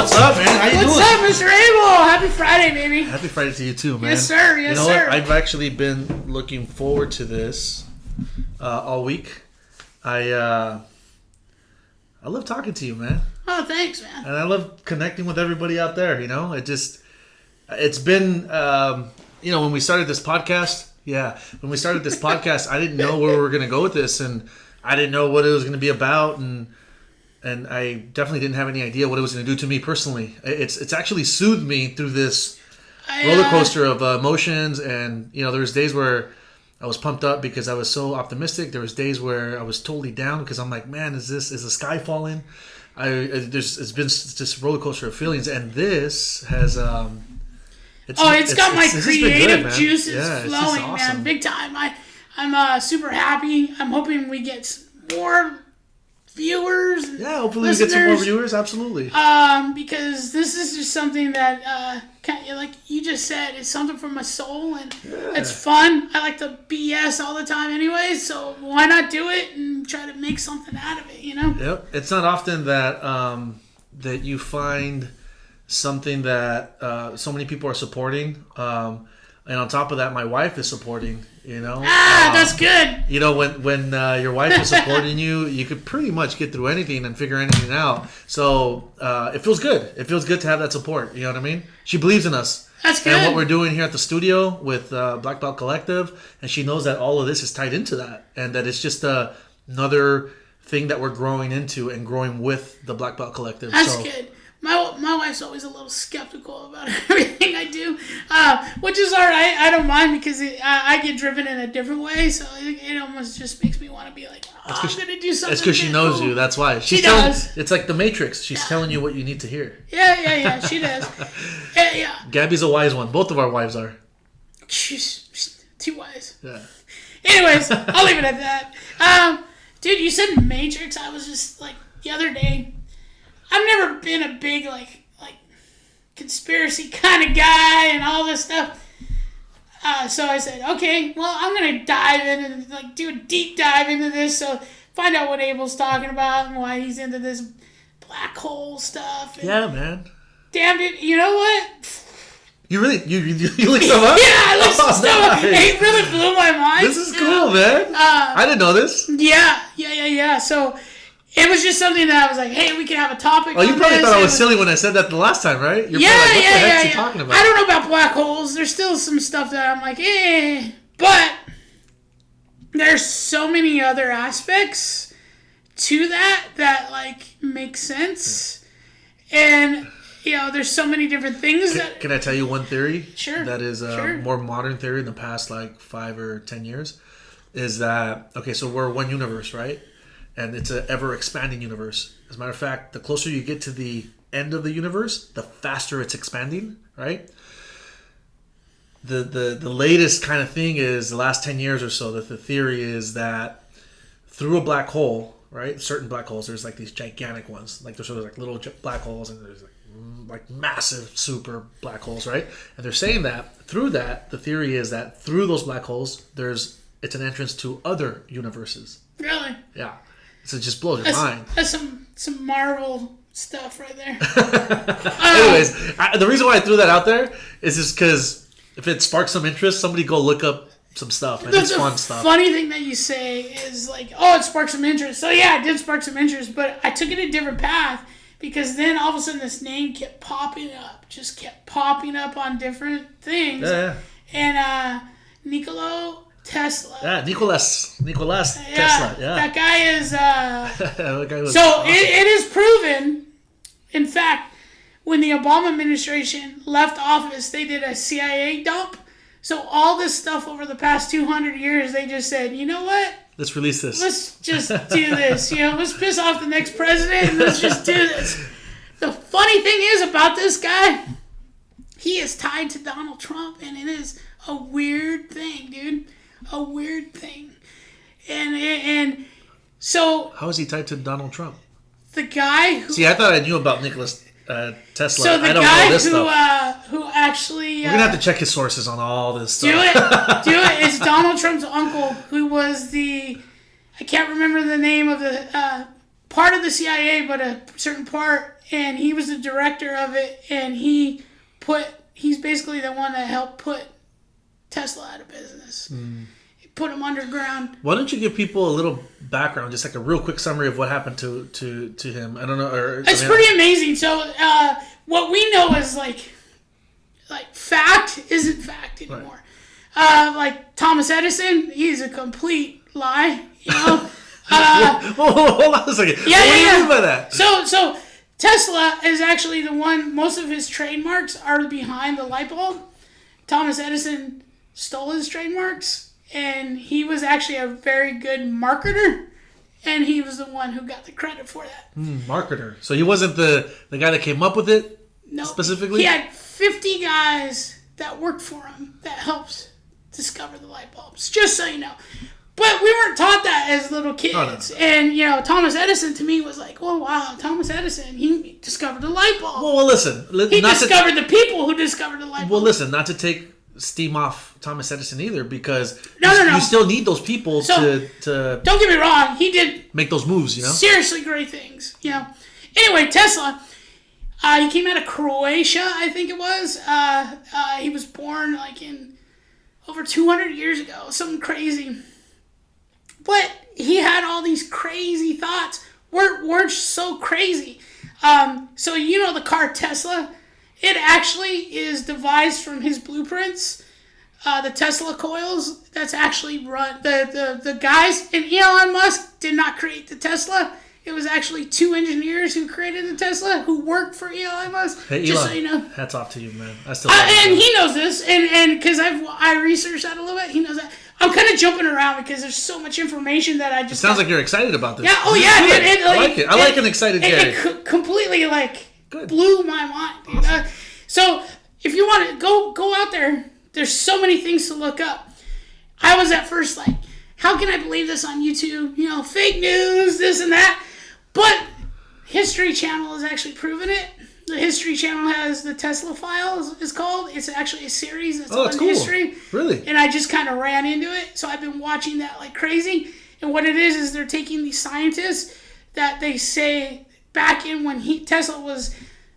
What's up, man? How you doing? What's up, Mr. Abel? Happy Friday, baby. Happy Friday to you too, man. Yes, sir. Yes, you know sir. What? I've actually been looking forward to this all week. I love talking to you, man. Oh, thanks, man. And I love connecting with everybody out there. You know, it's been when we started this podcast. Yeah, when we started this podcast, I didn't know where we were going to go with this, and I didn't know what it was going to be about, and I definitely didn't have any idea what it was going to do to me personally. It's actually soothed me through this roller coaster of emotions, and there was days where I was pumped up because I was so optimistic. There was days where I was totally down because I'm like, man, is the sky falling? It's been this roller coaster of feelings, and this has it's got my creative good, juices flowing, awesome. man, big time. I'm super happy. I'm hoping we get more viewers. Yeah, hopefully we get some more viewers. Absolutely. Because this is just something that, like you just said, it's something from my soul, and it's fun. I like to BS all the time, anyway. So why not do it and try to make something out of it? Yep. It's not often that that you find something that so many people are supporting, and on top of that, my wife is supporting. That's good. When your wife is supporting you, you could pretty much get through anything and figure anything out. So it feels good. It feels good to have that support. You know what I mean? She believes in us. That's good. And what we're doing here at the studio with Blackbelt Collective, and she knows that all of this is tied into that, and that it's just another thing that we're growing into and growing with the Blackbelt Collective. That's good. My wife's always a little skeptical about everything I do, which is all right. I don't mind because I get driven in a different way, so it almost just makes me want to be like, I'm going to do something. It's because she knows you. That's why. She does. It's like the Matrix. She's telling you what you need to hear. Yeah. She does. Yeah. Gabby's a wise one. Both of our wives are. She's too wise. Yeah. Anyways, I'll leave it at that. Dude, you said Matrix. I was just like the other day. I've never been a big like conspiracy kind of guy and all this stuff. So I said, okay, well, I'm gonna dive in and do a deep dive into this. So find out what Abel's talking about and why he's into this black hole stuff. And yeah, man. Damn, dude. You know what? You really you looked stuff up? Yeah, I looked some stuff up. It really blew my mind. This is cool, man. I didn't know this. Yeah. So. It was just something that I was like, hey, we can have a topic. Oh, you probably thought I was silly when I said that the last time, right? You're yeah, probably like, what the heck is he yeah. talking about? I don't know about black holes. There's still some stuff that I'm like, but there's so many other aspects to that make sense. And there's so many different things that. Can I tell you one theory? Sure. That is a more modern theory in the past 5 or 10 years. Is that so? We're one universe, right? And it's an ever-expanding universe. As a matter of fact, the closer you get to the end of the universe, the faster it's expanding, right? The latest kind of thing is the last 10 years or so, that the theory is that through a black hole, right? Certain black holes, there's these gigantic ones. There's little black holes, and there's massive super black holes, right? And they're saying that through that, the theory is that through those black holes, it's an entrance to other universes. Really? Yeah. So it just blows your mind. That's some Marvel stuff right there. Anyways, the reason why I threw that out there is just because if it sparks some interest, somebody go look up some stuff. And it's fun stuff. The funny thing that you say is it sparked some interest. So yeah, it did spark some interest, but I took it a different path because then all of a sudden this name kept popping up on different things. Yeah. And Nichola Tesla. Yeah, Nichola Tesla. Yeah. That guy is... that guy was so awesome. it is proven, in fact, when the Obama administration left office, they did a CIA dump. So all this stuff over the past 200 years, they just said, you know what? Let's release this. Let's just do this. Let's piss off the next president and let's just do this. The funny thing is about this guy, he is tied to Donald Trump, and it is a weird thing, dude. A weird thing. And so... How is he tied to Donald Trump? The guy who... See, I thought I knew about Nichola Tesla. So the I don't guy know this stuff. Who actually... We're going to have to check his sources on all this stuff. Do it. It's Donald Trump's uncle, who was the... I can't remember the name of the part of the CIA, but a certain part, and he was the director of it, and he's basically the one that helped put Tesla out of business. He put him underground. Why don't you give people a little background, just like a real quick summary of what happened to him? I don't know. It's pretty amazing. So what we know is like fact isn't fact anymore. Right. Like Thomas Edison, he's a complete lie. You know. Hold on a second. What do you mean by that? So Tesla is actually the one. Most of his trademarks are behind the light bulb. Thomas Edison stole his trademarks, and he was actually a very good marketer, and he was the one who got the credit for that. Marketer. So he wasn't the guy that came up with it. No, specifically. He had 50 guys that worked for him that helped discover the light bulbs. Just so you know. But we weren't taught that as little kids. Oh, no. And, you know, Thomas Edison to me was like, oh, wow, Thomas Edison, he discovered the light bulb. Well, listen. He discovered the people who discovered the light bulb. Well, listen, not to take steam off Thomas Edison either, because you still need those people to... Don't get me wrong, he did... Make those moves, you know? Seriously great things, you know. Anyway, Tesla, he came out of Croatia, I think it was. He was born, like, in over 200 years ago, something crazy. But he had all these crazy thoughts. Weren't so crazy. So you know the car Tesla? It actually is devised from his blueprints. The Tesla coils, that's actually run... The guys... And Elon Musk did not create the Tesla. It was actually 2 engineers who created the Tesla who worked for Elon Musk. Hey, just Elon, so you know. Hats off to you, man. I still and he knows this. And because I researched that a little bit, he knows that. I'm kind of jumping around because there's so much information that I just... It sounds like you're excited about this. Yeah, oh yeah. Dude, I like it. I like an excited Gary. It completely, blew my mind. Dude. Awesome. So, if you want to go out there, there's so many things to look up. I was at first like, how can I believe this on YouTube? You know, fake news, this and that. But History Channel has actually proven it. The History Channel has the Tesla Files, it's called. It's actually a series that's on cool. history. Really? And I just kind of ran into it. So I've been watching that like crazy. And what it is they're taking these scientists that they say back in when Tesla was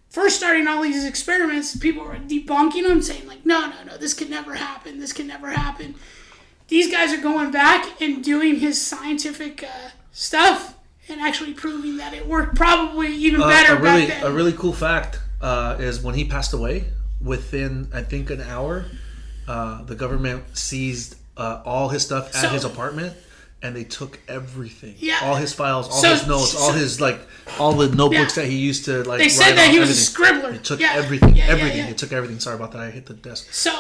first starting all these experiments, people were debunking them, saying like, no, this could never happen. This can never happen. These guys are going back and doing his scientific stuff and actually proving that it worked probably even better back then. A really cool fact is when he passed away, within, I think, an hour, the government seized all his stuff at his apartment, and they took everything. Yeah. All his files, all his notes, all the notebooks that he used to, they said that he was a scribbler. They took everything. They took everything. Sorry about that. I hit the desk. So,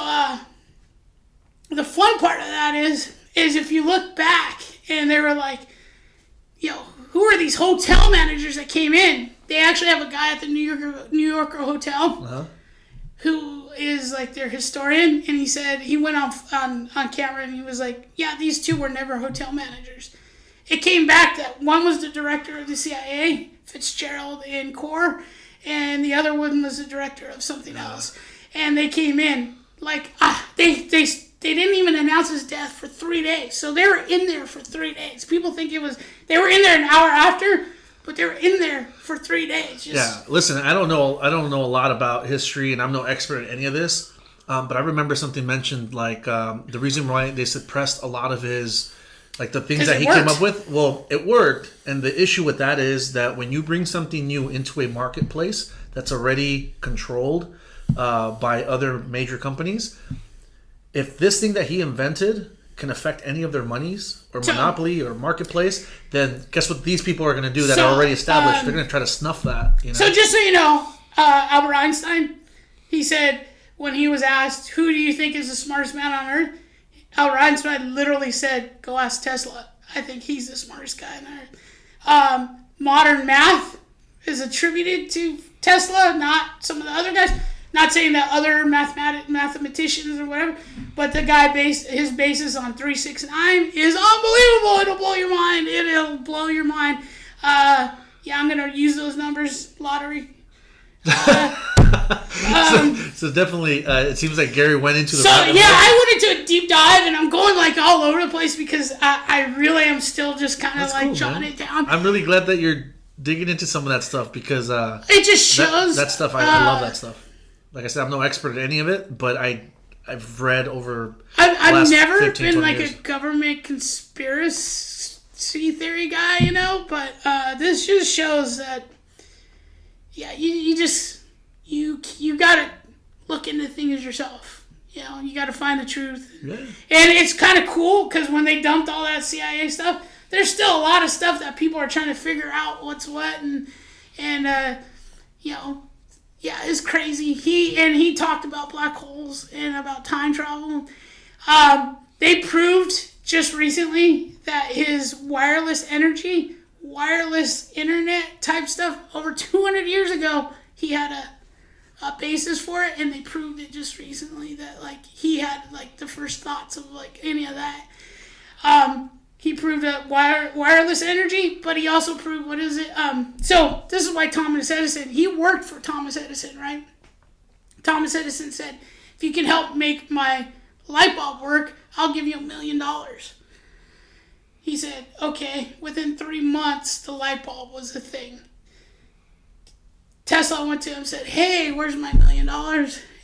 the fun part of that is if you look back, and they were like, who are these hotel managers that came in? They actually have a guy at the New Yorker hotel who is like their historian, and he said he went on camera and he was like, yeah, these 2 were never hotel managers. It came back that one was the director of the CIA, Fitzgerald and Core, and the other one was the director of something else. And they came in like they didn't even announce his death for 3 days. So they were in there for 3 days. People think they were in there an hour after, but they were in there for 3 days. Listen, I don't know a lot about history, and I'm no expert at any of this. But I remember something mentioned like the reason why they suppressed a lot of his, like the things that he came up with. Well, it worked, and the issue with that is that when you bring something new into a marketplace that's already controlled by other major companies, if this thing that he invented can affect any of their monies or monopoly or marketplace, then guess what these people are going to do that are already established? They're going to try to snuff that. So just so you know, Albert Einstein, he said when he was asked, who do you think is the smartest man on earth? Albert Einstein literally said, go ask Tesla. I think he's the smartest guy on earth. Modern math is attributed to Tesla, not some of the other guys. Not saying that other mathematicians or whatever, but the guy his basis on 369 is unbelievable. It'll blow your mind. It'll blow your mind. I'm gonna use those numbers. Lottery. So definitely, it seems like Gary went into the. I went into a deep dive, and I'm going like all over the place because I really am still just kind of like jotting it down. I'm really glad that you're digging into some of that stuff because it just shows that stuff. I love that stuff. Like I said, I'm no expert at any of it, but I've read over. I've never 15, been like years. a government conspiracy theory guy, but this just shows that, you gotta look into things yourself. You gotta find the truth. Yeah. And it's kind of cool because when they dumped all that CIA stuff, there's still a lot of stuff that people are trying to figure out what's what, and it's crazy. He talked about black holes and about time travel. They proved just recently that his wireless internet type stuff over 200 years ago, he had a basis for it, and they proved it just recently that he had the first thoughts of any of that. He proved that wireless energy, but he also proved, so this is why Thomas Edison, he worked for Thomas Edison, right? Thomas Edison said, if you can help make my light bulb work, I'll give you $1 million. He said, okay, within 3 months, the light bulb was a thing. Tesla went to him and said, hey, where's my $1 million?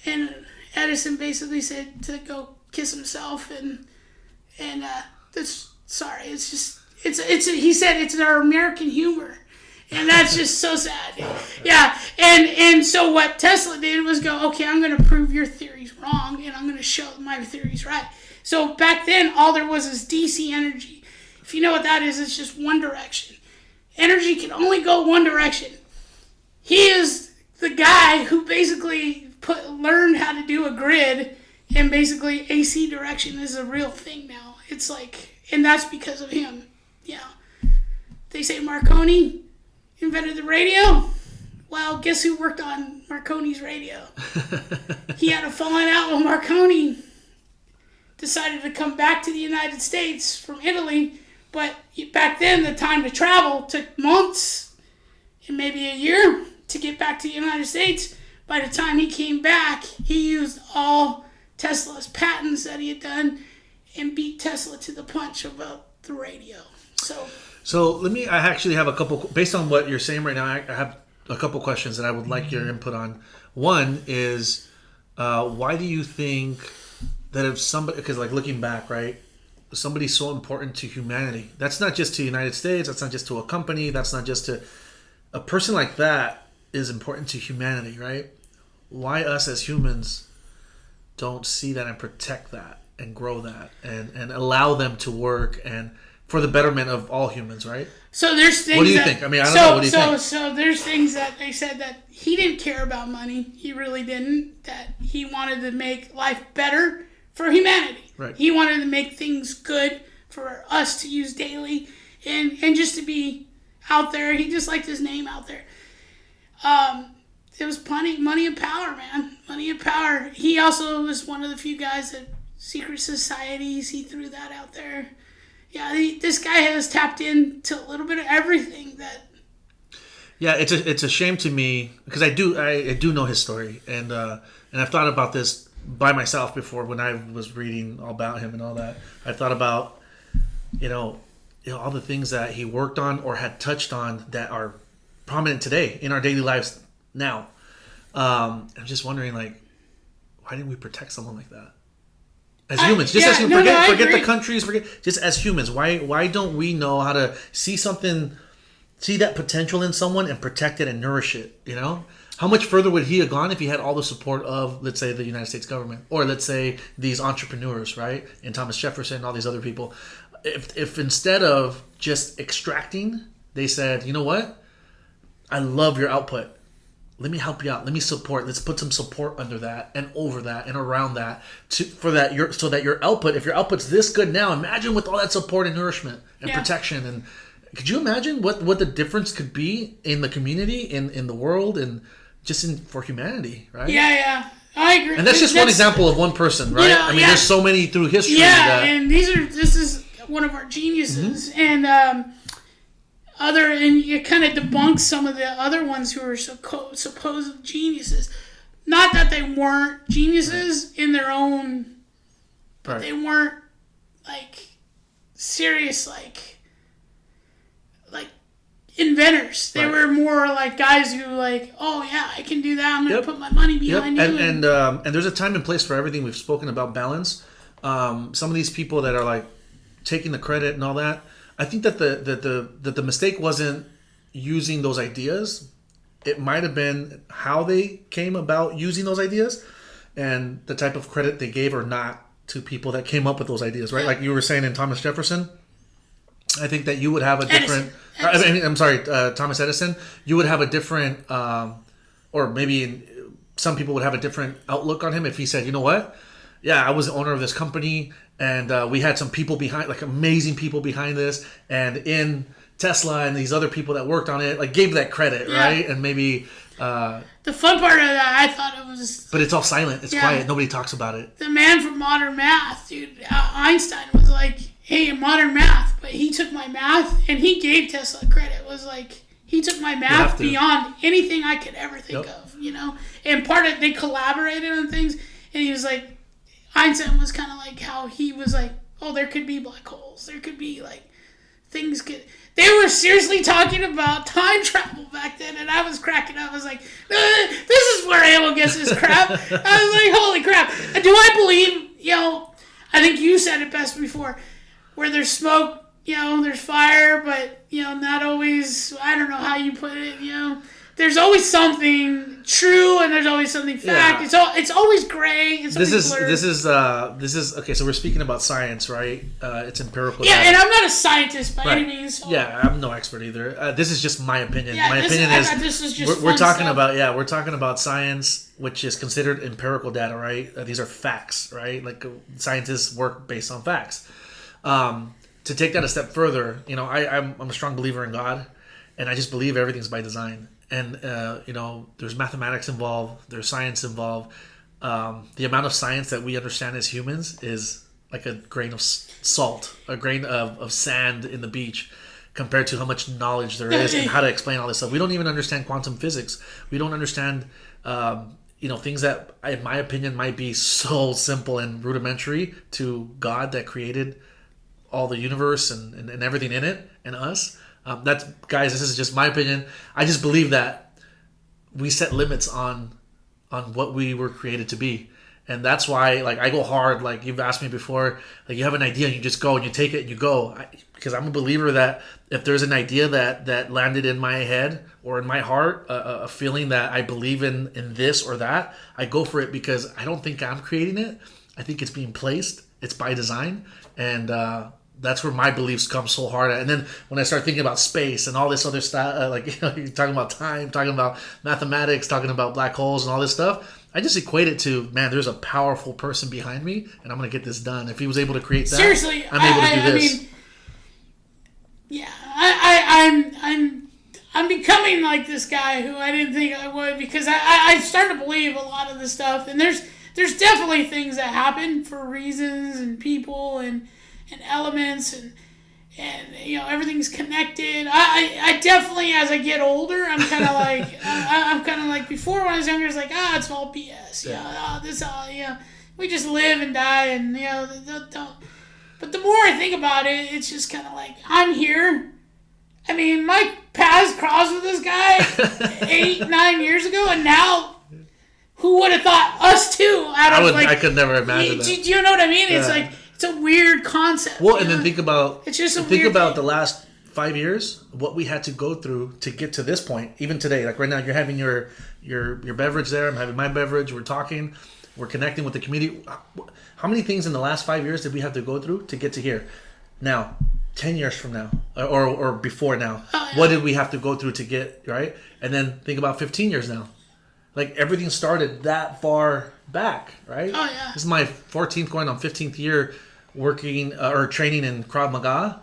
And Edison basically said to go kiss himself, and sorry, he said it's our American humor. And that's just so sad. Yeah. And so what Tesla did was go, okay, I'm going to prove your theory's wrong, and I'm going to show my theory's right. So back then, all there was is DC energy. If you know what that is, it's just one direction. Energy can only go one direction. He is the guy who basically learned how to do a grid, and basically AC direction is a real thing now. It's and that's because of him. Yeah. They say Marconi invented the radio. Well, guess who worked on Marconi's radio? He had a falling out with Marconi. Decided to come back to the United States from Italy. But back then, the time to travel took months and maybe a year to get back to the United States. By the time he came back, he used all Tesla's patents that he had done and beat Tesla to the punch about the radio. So I actually have a couple, based on what you're saying right now, I have a couple questions that I would like your input on. One is, why do you think that if somebody, because looking back, right, somebody's so important to humanity, that's not just to the United States, that's not just to a company, that's not just to a person like that is important to humanity, right? Why us as humans don't see that and protect that and grow that and allow them to work and for the betterment of all humans, right? So there's things. What do you think? I mean, I don't know. What do you think? So there's things that they said that he didn't care about money. He really didn't. That he wanted to make life better for humanity. Right. He wanted to make things good for us to use daily and just to be out there. He just liked his name out there. It was money and power, man. Money and power. He also was one of the few guys that secret societies, he threw that out there. Yeah, this guy has tapped into a little bit of everything that. Yeah, it's a shame to me because I do know his story and I've thought about this by myself before when I was reading all about him and all that. I thought about all the things that he worked on or had touched on that are prominent today in our daily lives now. I'm just wondering why didn't we protect someone like that? As humans, as humans, forget the countries, just as humans. Why don't we know how to see that potential in someone and protect it and nourish it? How much further would he have gone if he had all the support of, let's say, the United States government, or let's say these entrepreneurs, right, and Thomas Jefferson and all these other people? If instead of just extracting, they said, you know what, I love your output. Let me help you out. Let me support. Let's put some support under that and over that and around that so that your output, if your output's this good now, imagine with all that support and nourishment and protection. And could you imagine what the difference could be in the community, in the world, and just for humanity, right? Yeah. I agree. And that's just one example of one person, right? There's so many through history. Yeah, and this is one of our geniuses, and it kind of debunks some of the other ones who are supposed geniuses. Not that they weren't geniuses in their own, but they weren't serious inventors. They were more like guys who like, oh yeah, I can do that. I'm going to put my money behind you. And there's a time and place for everything. We've spoken about balance. Some of these people that are like taking the credit and all that, I think that the mistake wasn't using those ideas. It might have been how they came about using those ideas and the type of credit they gave or not to people that came up with those ideas, right? Like you were saying in Thomas Jefferson, I think that you would have a different... Thomas Edison. You would have a different... or maybe some people would have a different outlook on him if he said, you know what? Yeah, I was the owner of this company and we had some people behind, like amazing people behind this. And in Tesla and these other people that worked on it, like gave that credit, right? And maybe... the fun part of that, I thought it was... But it's all silent. It's quiet. Nobody talks about it. The man from modern math, dude, Einstein was like, hey, modern math. But he took my math and he gave Tesla credit. It was like, he took my math beyond anything I could ever think of, you know? And part of they collaborated on things. And he was like, Einstein was kind of like how he was like, oh, there could be black holes. There could be like, things could... They were seriously talking about time travel back then, and I was cracking up. I was like, this is where Abel gets his crap. I was like, holy crap. And do I believe, you know, I think you said it best before, where there's smoke, you know, there's fire, but, you know, not always, I don't know how you put it, you know. There's always something true, and there's always something fact. Yeah. It's always gray. This is okay. So we're speaking about science, right? It's empirical. Yeah, and I'm not a scientist by any means. So. Yeah, I'm no expert either. This is just my opinion. Yeah, my opinion is this is just we're talking about we're talking about science, which is considered empirical data, right? These are facts, right? Like scientists work based on facts. To take that a step further, you know, I'm a strong believer in God, and I just believe everything's by design. And, you know, there's mathematics involved. There's science involved. The amount of science that we understand as humans is like a grain of salt, a grain of sand in the beach compared to how much knowledge there is and how to explain all this stuff. We don't even understand quantum physics. We don't understand, you know, things that, in my opinion, might be so simple and rudimentary to God that created all the universe and everything in it and us. Guys, this is just my opinion. I just believe that we set limits on what we were created to be. And that's why, like, I go hard. Like, you've asked me before, like, you have an idea and you just go and you take it and you go. Because I'm a believer that if there's an idea that landed in my head or in my heart, a feeling that I believe in this or that, I go for it because I don't think I'm creating it. I think it's being placed. It's by design. And, that's where my beliefs come so hard at. And then when I start thinking about space and all this other stuff, like, you know, you're talking about time, talking about mathematics, talking about black holes and all this stuff, I just equate it to, man, there's a powerful person behind me, and I'm going to get this done. If he was able to create that, seriously, I'm able to do this. I mean, yeah, I'm becoming like this guy who I didn't think I would, because I started to believe a lot of this stuff. And there's definitely things that happen for reasons and people and elements and you know, everything's connected. I definitely, as I get older, I'm kind of like I'm kind of like before when I was younger, it's like it's all BS. You know, this all, you know, we just live and die, and you know, don't. But the more I think about it, it's just kind of like I'm here. I mean, my paths crossed with this guy 8-9 years ago, and now who would have thought us two out of I could never imagine that. Do you know what I mean? It's like. It's a weird concept. Well, and then think about the last 5 years, what we had to go through to get to this point. Even today, like right now, you're having your beverage there. I'm having my beverage. We're talking. We're connecting with the community. How many things in the last 5 years did we have to go through to get to here? Now, 10 years from now, or before now, what did we have to go through to get right? And then think about 15 years now. Like everything started that far back, right? Oh yeah. This is my 14th, going on 15th year working or training in Krav Maga.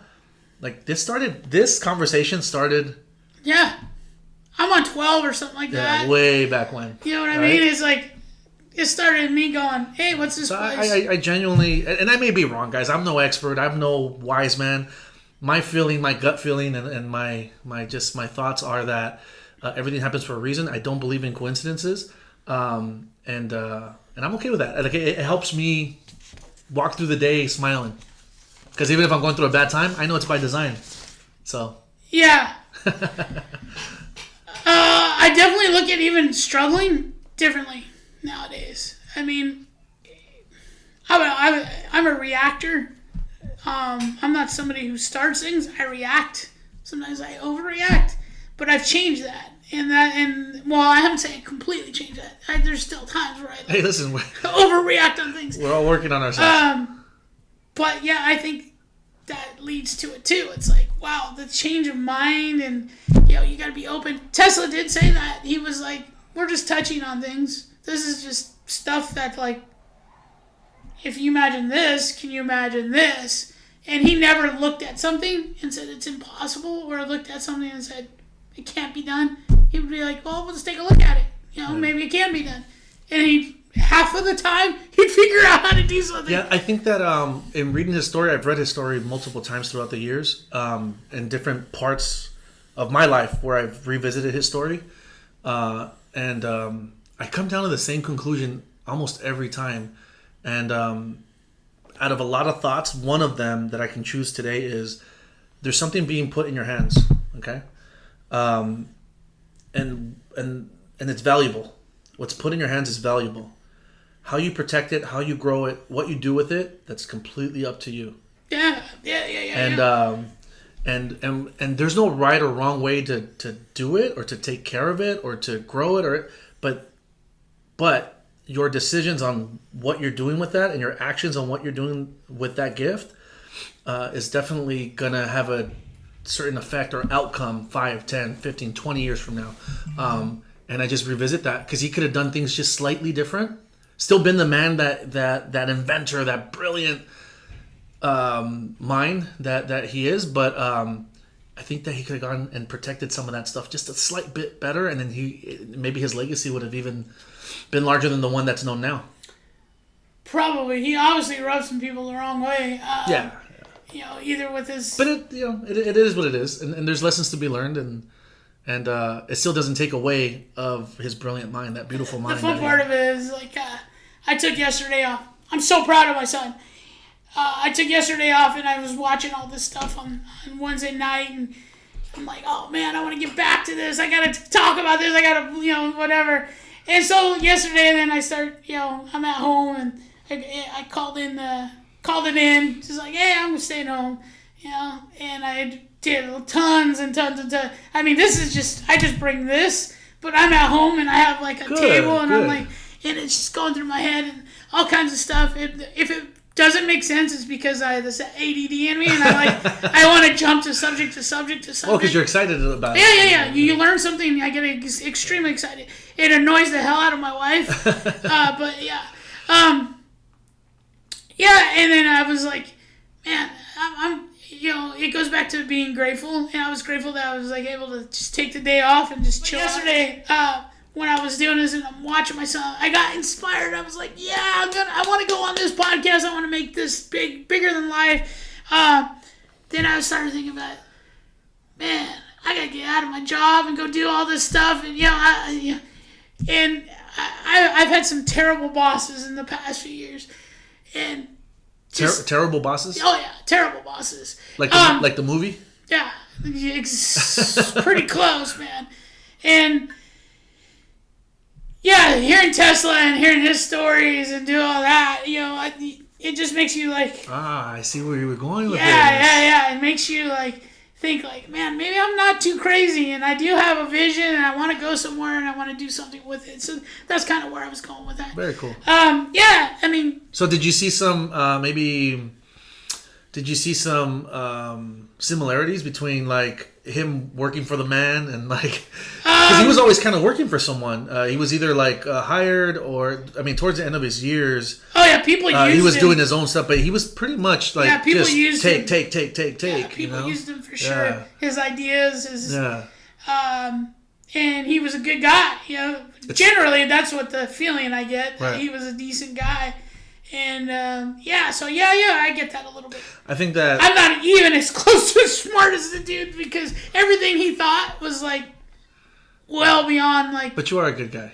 Like this conversation started. Yeah, I'm on 12 or something like that. Yeah, way back when. You know what I mean? It's like it started me going, "Hey, what's this place?" I genuinely, and I may be wrong, guys. I'm no expert. I'm no wise man. My feeling, my gut feeling, and my thoughts are that everything happens for a reason. I don't believe in coincidences, and I'm okay with that. Like it helps me walk through the day smiling, because even if I'm going through a bad time, I know it's by design. So yeah, I definitely look at even struggling differently nowadays. I mean, I'm a reactor. I'm not somebody who starts things. I react. Sometimes I overreact, but I've changed that. And I haven't said completely changed that. There's still times where I hey, listen, overreact on things. We're all working on ourselves. But yeah, I think that leads to it too. It's like, wow, the change of mind, and you got to be open. Tesla did say that. He was like, we're just touching on things. This is just stuff that, like, if you imagine this, can you imagine this? And he never looked at something and said it's impossible, or looked at something and said it can't be done. He would be like, well, let's take a look at it. Maybe it can be done. And half of the time, he'd figure out how to do something. Yeah, I think that in reading his story, I've read his story multiple times throughout the years, in different parts of my life where I've revisited his story. And I come down to the same conclusion almost every time. And out of a lot of thoughts, one of them that I can choose today is there's something being put in your hands, okay? And it's valuable. What's put in your hands is valuable. How you protect it, how you grow it, what you do with it, that's completely up to you. Yeah. And there's no right or wrong way to do it or to take care of it or to grow it, but your decisions on what you're doing with that and your actions on what you're doing with that gift is definitely going to have a certain effect or outcome 5, 10, 15, 20 years from now. And I just revisit that because he could have done things just slightly different. Still been the man that inventor, that brilliant mind that he is. But I think that he could have gone and protected some of that stuff just a slight bit better. And then maybe his legacy would have even been larger than the one that's known now. Probably. He obviously rubbed some people the wrong way. Yeah. Either with his... But it is what it is. And there's lessons to be learned. And it still doesn't take away of his brilliant mind, that beautiful mind. The fun part of it is, like, I took yesterday off. I'm so proud of my son. I took yesterday off, and I was watching all this stuff on Wednesday night, and I'm like, oh, man, I want to get back to this. I got to talk about this. I got to, whatever. And so yesterday, then I start, I'm at home, and I called it in. Just like, hey, I'm staying home, and I did tons and tons and tons. I mean, this is just, I just bring this, but I'm at home, and I have, like, a table, and I'm like, and it's just going through my head, and all kinds of stuff. If it doesn't make sense, it's because I have this ADD in me, and I want to jump to subject. Well, because you're excited about it. Yeah. You learn something, I get extremely excited. It annoys the hell out of my wife, but yeah. And then I was like, man, I'm it goes back to being grateful, and I was grateful that I was, like, able to just take the day off and just chill. Yesterday, when I was doing this and I'm watching my son, I got inspired. I was like, yeah, I want to go on this podcast. I want to make this bigger than life. Then I started thinking about, man, I got to get out of my job and go do all this stuff. And, I've had some terrible bosses in the past few years. And terrible bosses? Oh, yeah, terrible bosses. Like the movie? Yeah, it's pretty close, man. And... yeah, hearing Tesla and hearing his stories and do all that, it just makes you, like... I see where you were going with this. Yeah. It makes you, like, think, like, man, maybe I'm not too crazy, and I do have a vision, and I want to go somewhere, and I want to do something with it. So that's kind of where I was going with that. Very cool. Yeah, I mean... So did you see some, similarities between, like, him working for the man and, like... Because he was always kind of working for someone. He was either, like, hired or... I mean, towards the end of his years... Oh, yeah, people used him. He was doing his own stuff, but he was pretty much, like, yeah, people used him. Take. Yeah, people used him for sure. Yeah. His ideas, and he was a good guy, Generally, that's what the feeling I get. Right. He was a decent guy. And, I get that a little bit. I think that... I'm not even as close to as smart as the dude, because everything he thought was, like, well beyond, like... But you are a good guy.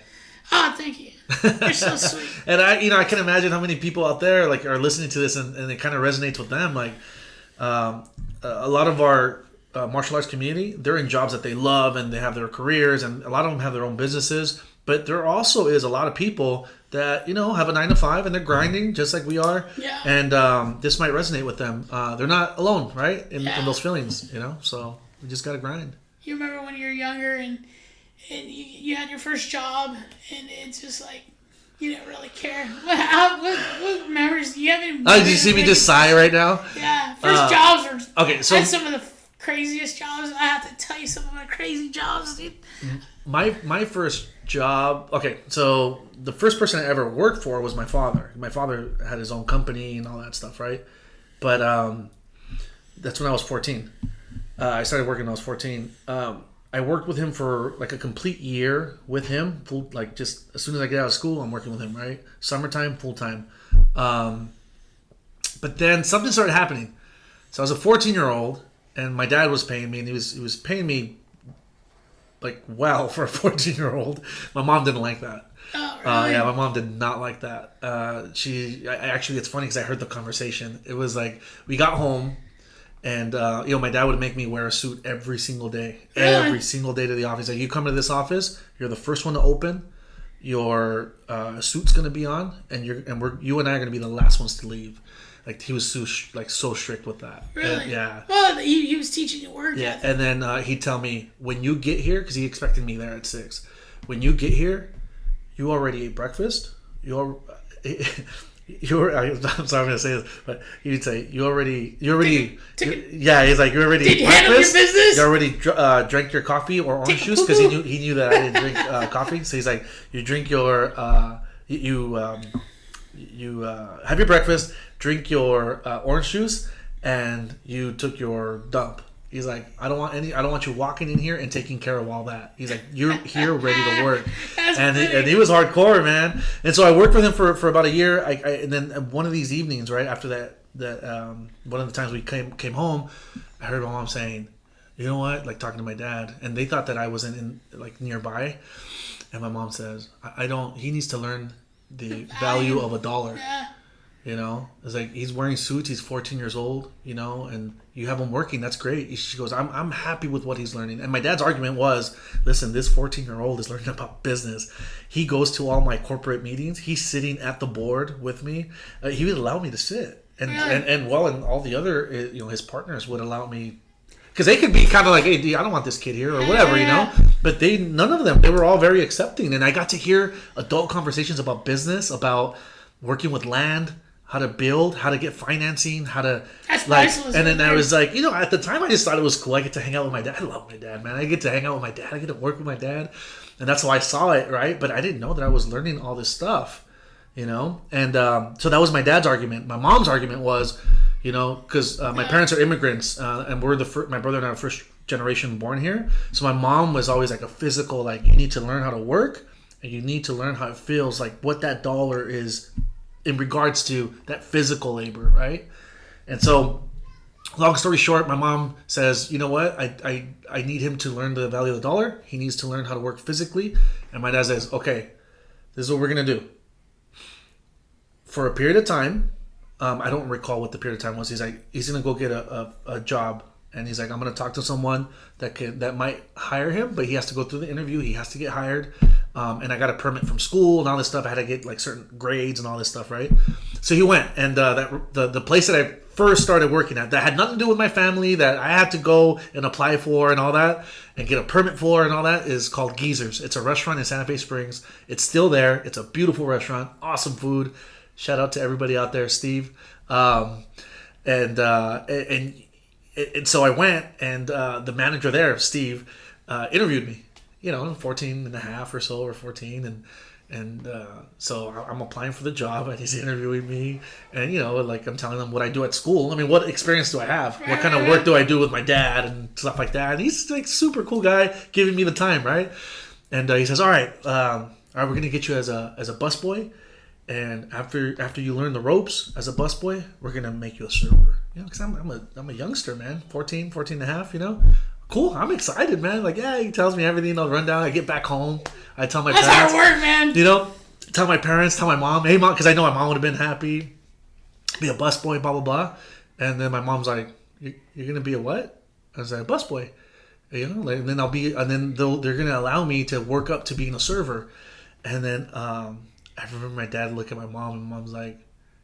Oh, thank you. You're so sweet. And I can imagine how many people out there, like, are listening to this and it kind of resonates with them. Like, a lot of our martial arts community, they're in jobs that they love and they have their careers, and a lot of them have their own businesses. But there also is a lot of people that, have a 9 to 5 and they're grinding just like we are. Yeah. And this might resonate with them. They're not alone, right? In those feelings, So we just got to grind. You remember when you were younger and you had your first job and it's just like, you didn't really care. What memories do you have? Oh, did you see me just sigh right now? Yeah. First jobs are... Okay, so... I had some of the craziest jobs. I have to tell you some of my crazy jobs, dude. My first job... Okay, so the first person I ever worked for was my father. My father had his own company and all that stuff, right? But that's when I was 14. I started working when I was 14. I worked with him for like a complete year with him. Like just as soon as I get out of school, I'm working with him, right? Summertime, full time. But then something started happening. So I was a 14-year-old, and my dad was paying me, and he was paying me like well for a 14-year-old. My mom didn't like that. Oh, really? Yeah, my mom did not like that. Actually, it's funny because I heard the conversation. It was like we got home. And, my dad would make me wear a suit every single day. Really? Every single day to the office. Like, you come to this office, you're the first one to open. Your suit's going to be on. And you and I are going to be the last ones to leave. Like, he was so strict with that. Really? And, yeah. Well, he was teaching you work. Yeah, and then he'd tell me, when you get here, because he expected me there at 6. When you get here, you already ate breakfast. I'm sorry I'm gonna say this, but he'd say you already he's like, you already ate breakfast, you already drank your coffee or orange juice, because he knew that I didn't drink coffee. So he's like, you drink your you have your breakfast, drink your orange juice, and you took your dump. He's like, I don't want you walking in here and taking care of all that. He's like, you're here ready to work. And he was hardcore, man. And so I worked with him for about a year. And then one of these evenings, right after that one of the times we came home, I heard my mom saying, you know what, like talking to my dad, and they thought that I wasn't in like nearby. And my mom says, he needs to learn the value of $1. Yeah. It's like, he's wearing suits. He's 14 years old, and you have him working. That's great. She goes, I'm happy with what he's learning. And my dad's argument was, listen, this 14-year-old is learning about business. He goes to all my corporate meetings. He's sitting at the board with me. He would allow me to sit. And all the other, his partners would allow me, because they could be kind of like, hey, I don't want this kid here or whatever, But none of them, they were all very accepting. And I got to hear adult conversations about business, about working with land, how to build, how to get financing, how to... That's priceless. And then I was like, at the time I just thought it was cool. I get to hang out with my dad. I love my dad, man. I get to hang out with my dad. I get to work with my dad. And that's how I saw it, right? But I didn't know that I was learning all this stuff, And so that was my dad's argument. My mom's argument was, because my parents are immigrants, and we're my brother and I are first generation born here. So my mom was always like a physical, like, you need to learn how to work, and you need to learn how it feels, like what that dollar is in regards to that physical labor, right? And so, long story short, my mom says, you know what, I need him to learn the value of the dollar. He needs to learn how to work physically. And my dad says, okay, this is what we're going to do. For a period of time, I don't recall what the period of time was. He's like, he's going to go get a job. And he's like, I'm going to talk to someone that might hire him, but he has to go through the interview. He has to get hired. And I got a permit from school and all this stuff. I had to get like certain grades and all this stuff, right? So he went, and the place that I first started working at, that had nothing to do with my family, that I had to go and apply for and all that, and get a permit for and all that, is called Geezer's. It's a restaurant in Santa Fe Springs. It's still there. It's a beautiful restaurant, awesome food. Shout out to everybody out there, Steve. And so I went, and the manager there, Steve, interviewed me. 14 and a half or so, or 14, and so I'm applying for the job, and he's interviewing me, and like, I'm telling him what I do at school. I mean, what experience do I have? What kind of work do I do with my dad and stuff like that? And he's like super cool guy, giving me the time, right? And he says, all right, we're gonna get you as a busboy, and after you learn the ropes as a busboy, we're gonna make you a server. Because I'm a youngster, man, 14 and a half, Cool, I'm excited, man. Like, yeah, he tells me everything. I'll run down. I get back home. I tell my parents. That's hard work, man. Tell my parents, tell my mom. Hey, mom, because I know my mom would have been happy. Be a busboy, blah, blah, blah. And then my mom's like, you're going to be a what? I was like, busboy. You know, and then they're gonna allow me to work up to being a server. And then I remember my dad looked at my mom, and mom's like,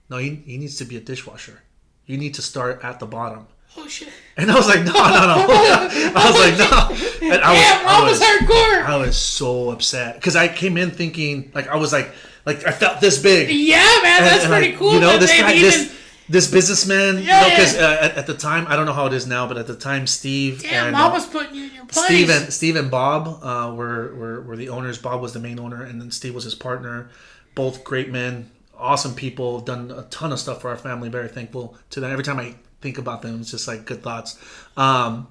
no, he needs to be a dishwasher. You need to start at the bottom. Oh shit! And I was like, no. I was like, no. And Mom was hardcore. I was so upset because I came in thinking like I was like I felt this big. Yeah, man, that's pretty cool. You know, this businessman. Yeah, because at the time, I don't know how it is now, but at the time, Steve and Mom was putting you in your place. Steve and Bob were the owners. Bob was the main owner, and then Steve was his partner. Both great men, awesome people. Done a ton of stuff for our family. Very thankful to them. Every time I think about them, it's just like good thoughts. But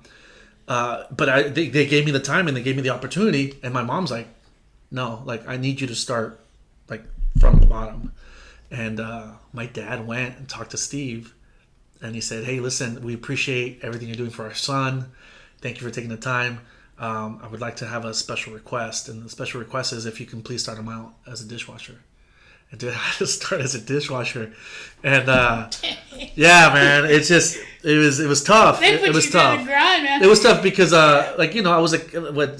they gave me the time and they gave me the opportunity, and my mom's like, no, like I need you to start like from the bottom. And my dad went and talked to Steve, and he said, hey, listen, we appreciate everything you're doing for our son. Thank you for taking the time. I would like to have a special request, and the special request is if you can please start him out as a dishwasher. And dude, I had to start as a dishwasher, and yeah, man, it was tough. It was tough. Grind, man. It was tough because like you know I was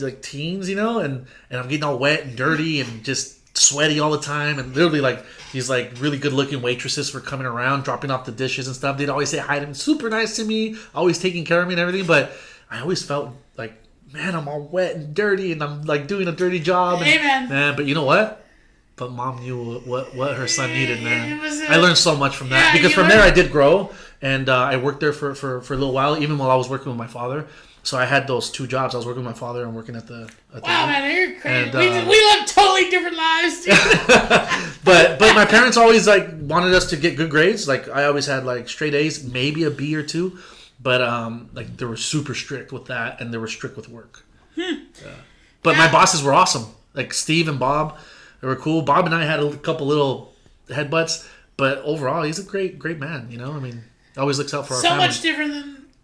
like teens, you know, and I'm getting all wet and dirty and just sweaty all the time, and literally like these like really good looking waitresses were coming around dropping off the dishes and stuff. They'd always say hi to me, super nice to me, always taking care of me and everything. But I always felt like, man, I'm all wet and dirty, and I'm like doing a dirty job. Hey, and, man, but you know what? But mom knew what her son needed, man. I learned so much from that because from there I did grow, and I worked there for a little while, even while I was working with my father. So I had those two jobs. I was working with my father and working at the. Wow, man, you're crazy. And, we live totally different lives. but my parents always like wanted us to get good grades. Like I always had like straight A's, maybe a B or two, but like they were super strict with that, and they were strict with work. But my bosses were awesome. Like Steve and Bob. They were cool. Bob and I had a couple little headbutts, but overall, he's a great man. You know, I mean, always looks out for our family. So much different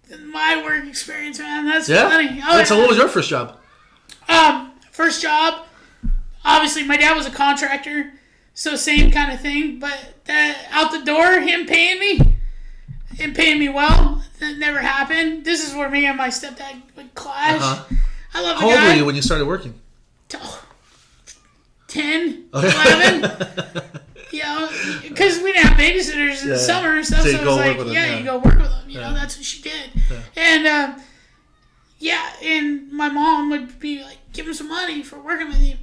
than my work experience, man. That's funny. So what was your first job? First job, obviously, my dad was a contractor, so same kind of thing. But out the door, him paying me well, that never happened. This is where me and my stepdad would clash. I love the guy. How old were you when you started working? 10, 11, you know, because we didn't have babysitters in the summer and stuff, so it was like, you go work with them, you know, that's what she did. And, and my mom would be like, give him some money for working with you.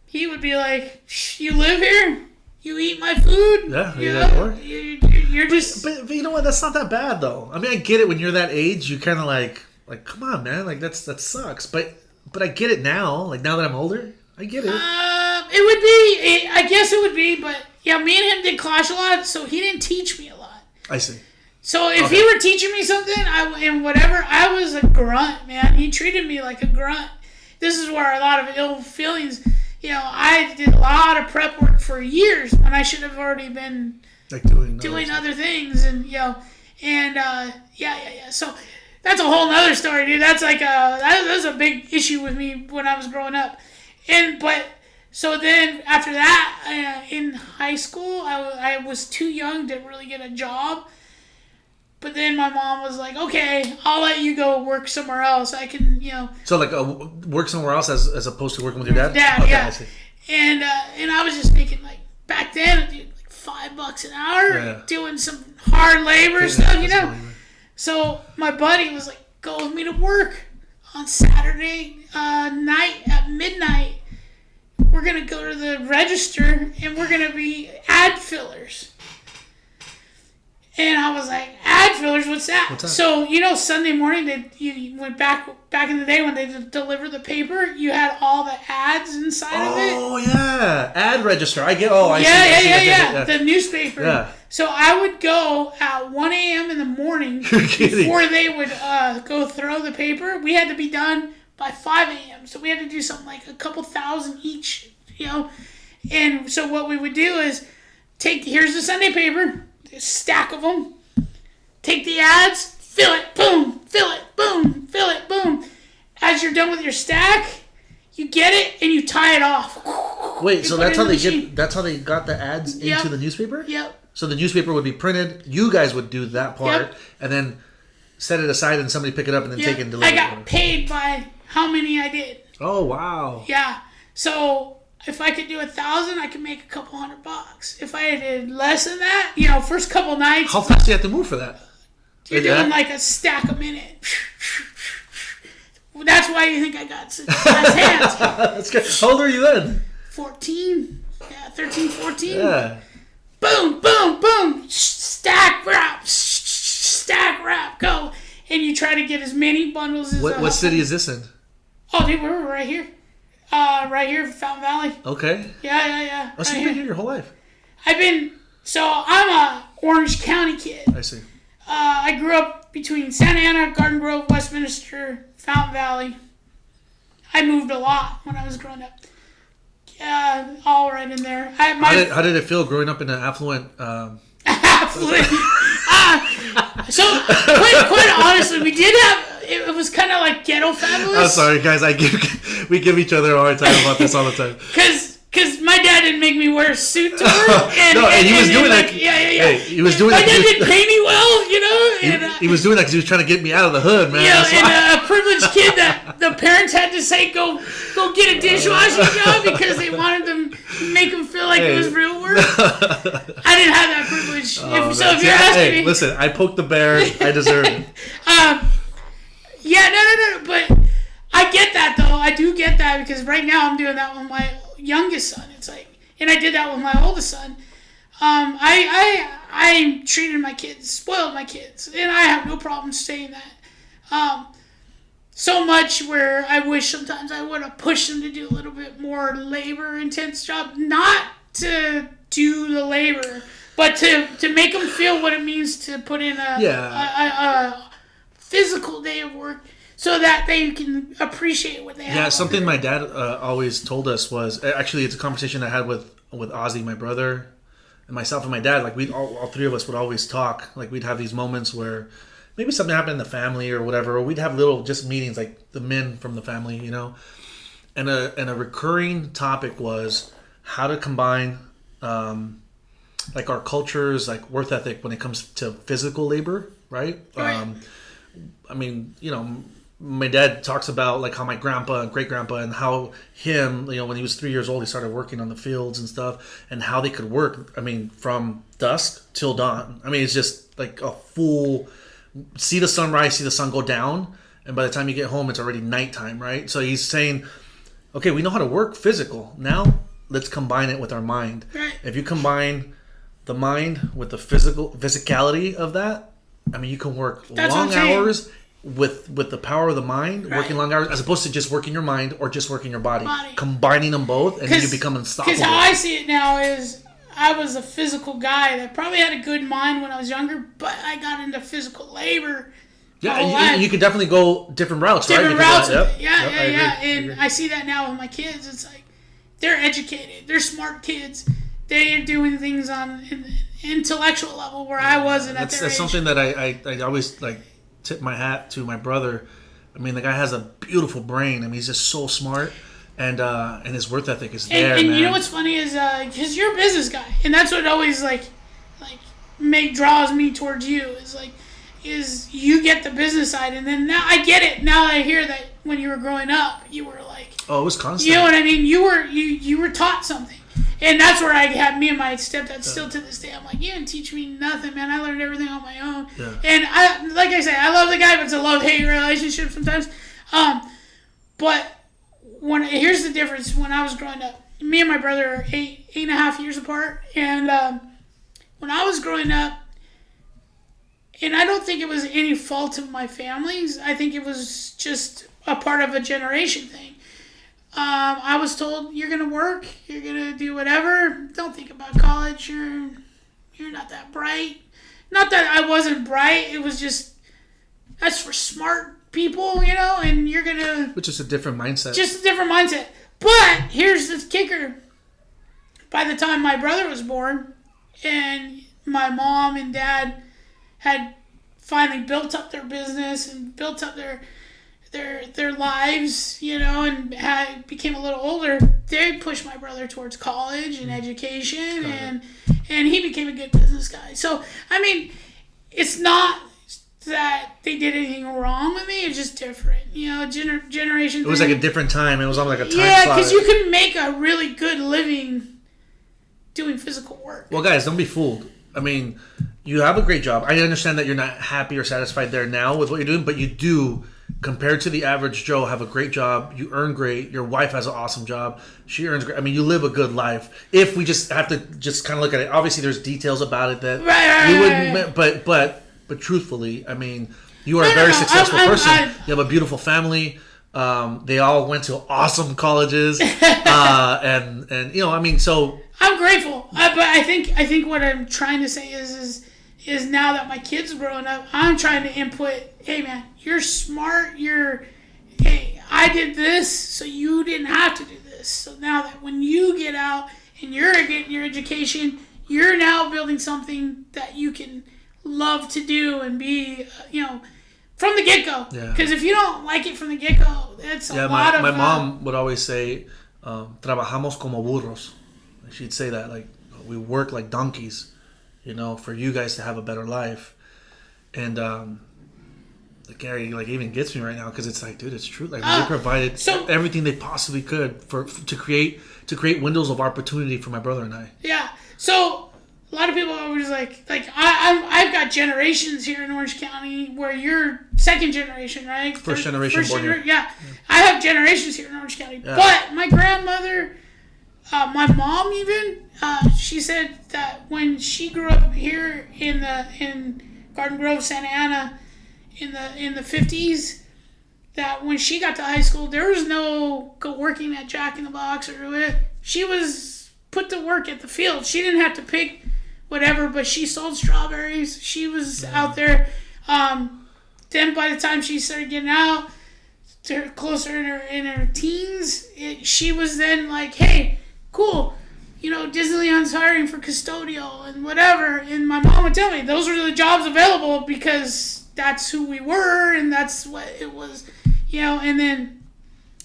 He would be like, you live here? You eat my food? Yeah, you're just... But you know what, that's not that bad, though. I mean, I get it when you're that age, you kind of like, come on, man, like, that sucks. But I get it now, like, now that I'm older, I get it. It would be, I guess it would be, but yeah, me and him did clash a lot, so he didn't teach me a lot. I see. So if he were teaching me something, I was a grunt, man. He treated me like a grunt. This is where a lot of ill feelings, you know, I did a lot of prep work for years when I should have already been like doing other things, and, you know, and, So that's a whole nother story, dude. That's like that was a big issue with me when I was growing up. So then after that, in high school, I was too young to really get a job. But then my mom was like, okay, I'll let you go work somewhere else. I can, you know. So like work somewhere else as opposed to working with your dad? Dad, okay, yeah. I see. And I was just making like, back then, dude, like $5 an hour, doing some hard labor stuff, you know. So my buddy was like, go with me to work on Saturday night at midnight. We're going to go to the register, and we're going to be ad fillers. And I was like, ad fillers? What's that? So, you know, Sunday morning, you went back in the day when they delivered the paper, you had all the ads inside of it. Oh, yeah. Ad register. I see. Yeah. The newspaper. Yeah. So I would go at 1 a.m. in the morning before they would go throw the paper. We had to be done by 5 a.m. So we had to do something like a couple thousand each, you know. And so what we would do is here's the Sunday paper, a stack of them, take the ads, fill it, boom, fill it, boom, fill it, boom. As you're done with your stack, you get it and you tie it off. Wait, so that's how they got the ads into the newspaper? Yep. So the newspaper would be printed, you guys would do that part, and then set it aside and somebody pick it up and then take it and deliver I got paid by how many I did. Oh, wow. Yeah. So if I could do 1,000, I could make a couple $100. If I did less than that, first couple nights. How fast do you have to move for that? You're doing like a stack a minute. That's why you think I got such fast hands. That's good. How old are you then? 14. Yeah, 13, 14. Yeah. Boom, boom, boom. Stack, wrap, go. And you try to get as many bundles as... What city is this in? Oh, dude, we're right here. Right here, Fountain Valley. Okay. Yeah. Oh, so you've been here your whole life? I'm a Orange County kid. I see. I grew up between Santa Ana, Garden Grove, Westminster, Fountain Valley. I moved a lot when I was growing up. Yeah, all right in there. How did it feel growing up in an affluent... affluent. So, quite honestly, we did have... It was kind of like ghetto families. I'm sorry, guys. We give each other a hard time about this all the time. Because my dad didn't make me wear a suit to work. And he was doing that. Yeah. Hey, he was doing my that. My dad didn't pay me well, He was doing that because he was trying to get me out of the hood, man. Yeah, and a privileged kid that the parents had to say, go get a dishwashing job because they wanted to make him feel like it was real work. I didn't have that privilege. If you're asking me... Listen, I poked the bear. I deserve it. Yeah, no. But I get that, though. I do get that because right now I'm doing that with my youngest son. It's like, and I did that with my oldest son. I treated my kids, spoiled my kids, and I have no problem saying that. So much where I wish sometimes I would have pushed them to do a little bit more labor-intense job, not to do the labor, but to make them feel what it means to put in a physical day of work so that they can appreciate what they have. Yeah, something my dad always told us was, actually it's a conversation I had with Ozzy, my brother, and myself and my dad. Like all three of us would always talk. Like we'd have these moments where maybe something happened in the family or whatever, or we'd have little just meetings like the men from the family, And a recurring topic was how to combine like our culture's like work ethic when it comes to physical labor, right? My dad talks about like how my grandpa and great grandpa and how him, when he was 3 years old, he started working on the fields and stuff, and how they could work. From dusk till dawn. It's just like a full see the sunrise, see the sun go down, and by the time you get home, it's already nighttime, right? So he's saying, okay, we know how to work physical. Now let's combine it with our mind. Right. If you combine the mind with the physicality of that, you can work long hours with the power of the mind, working long hours, as opposed to just working your mind or just working your body. Combining them both, and then you become unstoppable. Because how I see it now is I was a physical guy that probably had a good mind when I was younger, but I got into physical labor. Yeah, you could definitely go different routes, right? Different routes. I agree. I see that now with my kids. It's like they're educated. They're smart kids. They're doing things on an intellectual level where I wasn't at their age. That's something that I always like tip my hat to my brother. The guy has a beautiful brain. He's just so smart, and his work ethic is there. And man. You know what's funny is because you're a business guy, and that's what always draws me towards you is you get the business side, and then now I get it. Now I hear that when you were growing up, you were like, it was constant. You know what I mean? You were taught something. And that's where I had me and my stepdad still to this day. I'm like, you didn't teach me nothing, man. I learned everything on my own. Yeah. And like I say, I love the guy, but it's a love-hate relationship sometimes. But here's the difference. When I was growing up, me and my brother are 8.5 years apart. And when I was growing up, and I don't think it was any fault of my family's. I think it was just a part of a generation thing. I was told, you're going to work, you're going to do whatever, don't think about college, you're not that bright. Not that I wasn't bright, it was just, that's for smart people, and you're going to... Which is a different mindset. Just a different mindset. But, here's the kicker. By the time my brother was born, and my mom and dad had finally built up their business and built up their lives, and became a little older, they pushed my brother towards college and education, and he became a good business guy. So, it's not that they did anything wrong with me. It's just different, generation. It was like a different time. It was on like a time slot. Yeah, because you can make a really good living doing physical work. Well, guys, don't be fooled. I mean, you have a great job. I understand that you're not happy or satisfied there now with what you're doing, but you do, compared to the average Joe, have a great job. You earn great. Your wife has an awesome job. She earns great. I mean, you live a good life. If we just have to just kind of look at it, obviously there's details about it that you wouldn't. But truthfully, I mean, you are a very successful person. You have a beautiful family. They all went to awesome colleges, and I mean, so I'm grateful. But I think what I'm trying to say is now that my kids are growing up, I'm trying to input. Hey, man, you're smart. Hey, I did this, so you didn't have to do this. So now that when you get out and you're getting your education, you're now building something that you can love to do and be, from the get-go. Because if you don't like it from the get-go, it's a lot of... My mom would always say, trabajamos como burros. She'd say that, like, we work like donkeys, for you guys to have a better life. And, Gary, even gets me right now because it's like, dude, it's true. Like, they provided everything they possibly could to create windows of opportunity for my brother and I. Yeah. So... a lot of people are always like I've got generations here in Orange County where you're second generation, right? First generation born here. Yeah. I have generations here in Orange County. Yeah. But my grandmother, my mom even, she said that when she grew up here in Garden Grove, Santa Ana, in the 50s, that when she got to high school, there was no working at Jack in the Box or whatever. She was put to work at the field. She didn't have to pick whatever, but she sold strawberries. She was out there. Then by the time she started getting out, to closer in her teens, she was then like, hey, cool, Disneyland's hiring for custodial and whatever. And my mom would tell me those were the jobs available because that's who we were and that's what it was, And then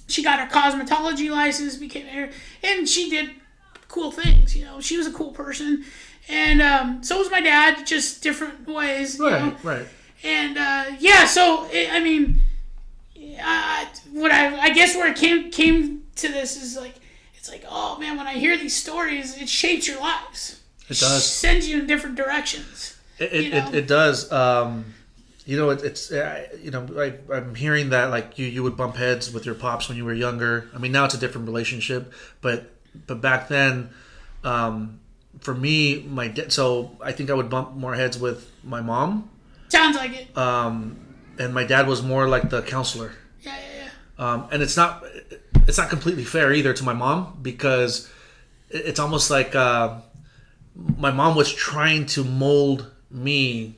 she got her cosmetology license, became hair, and she did cool things. She was a cool person. And so was my dad, just different ways. Right. And so I guess where it came to this is like, it's like, oh man, when I hear these stories, it shapes your lives. It does. Sends you in different directions. It does. I'm hearing that like you would bump heads with your pops when you were younger. I mean, now it's a different relationship, but back then. For me, so I think I would bump more heads with my mom. Sounds like it. And my dad was more like the counselor. Yeah. And it's not completely fair either to my mom because it's almost like my mom was trying to mold me,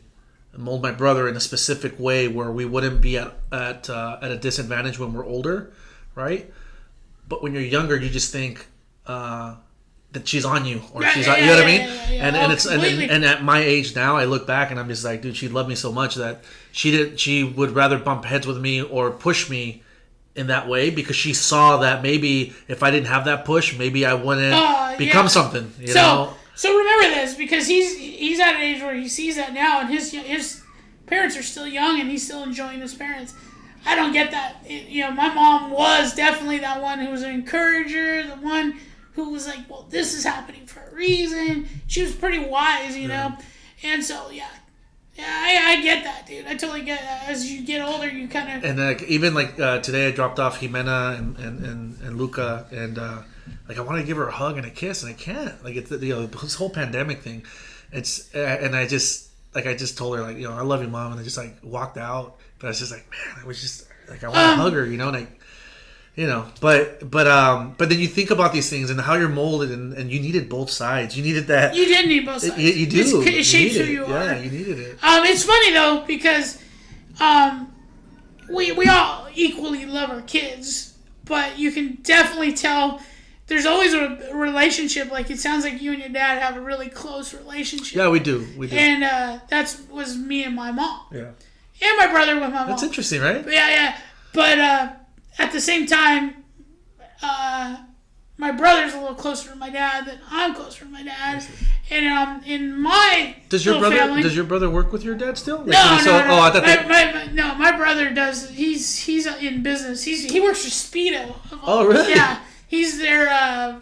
mold my brother in a specific way where we wouldn't be at a disadvantage when we're older, right? But when you're younger, you just think. That she's on you, or she's on, you know what I mean? Yeah. And at my age now, I look back and I'm just like, dude, she loved me so much that she would rather bump heads with me or push me in that way because she saw that maybe if I didn't have that push, maybe I wouldn't become something. You know? So remember this because he's at an age where he sees that now, and his parents are still young, and he's still enjoying his parents. I don't get that. My mom was definitely that one who was an encourager, the one who was like, well, this is happening for a reason. She was pretty wise, know? And so, I get that, dude. I totally get that. As you get older, you kind of... And even today I dropped off Jimena and Luca, and I want to give her a hug and a kiss, and I can't. Like, it's this whole pandemic thing. It's and I just told her, I love you, Mom, and I just, walked out. But I was just like, man, I was just, I want to hug her, and but then you think about these things and how you're molded, and you needed both sides. You needed that. You did need both sides. You do. It shapes who you are. Yeah, you needed it. It's funny though because we all equally love our kids, but you can definitely tell there's always a relationship. Like it sounds like you and your dad have a really close relationship. Yeah, we do. And that was me and my mom. Yeah. And my brother with my mom. That's interesting, right? Yeah. But at the same time, my my brother's a little closer to my dad than I'm closer to my dad. And in my does your brother family, does your brother work with your dad still? Like, no. Oh, I thought my brother does. He's in business. He works for Speedo. Oh, really? Yeah, he's their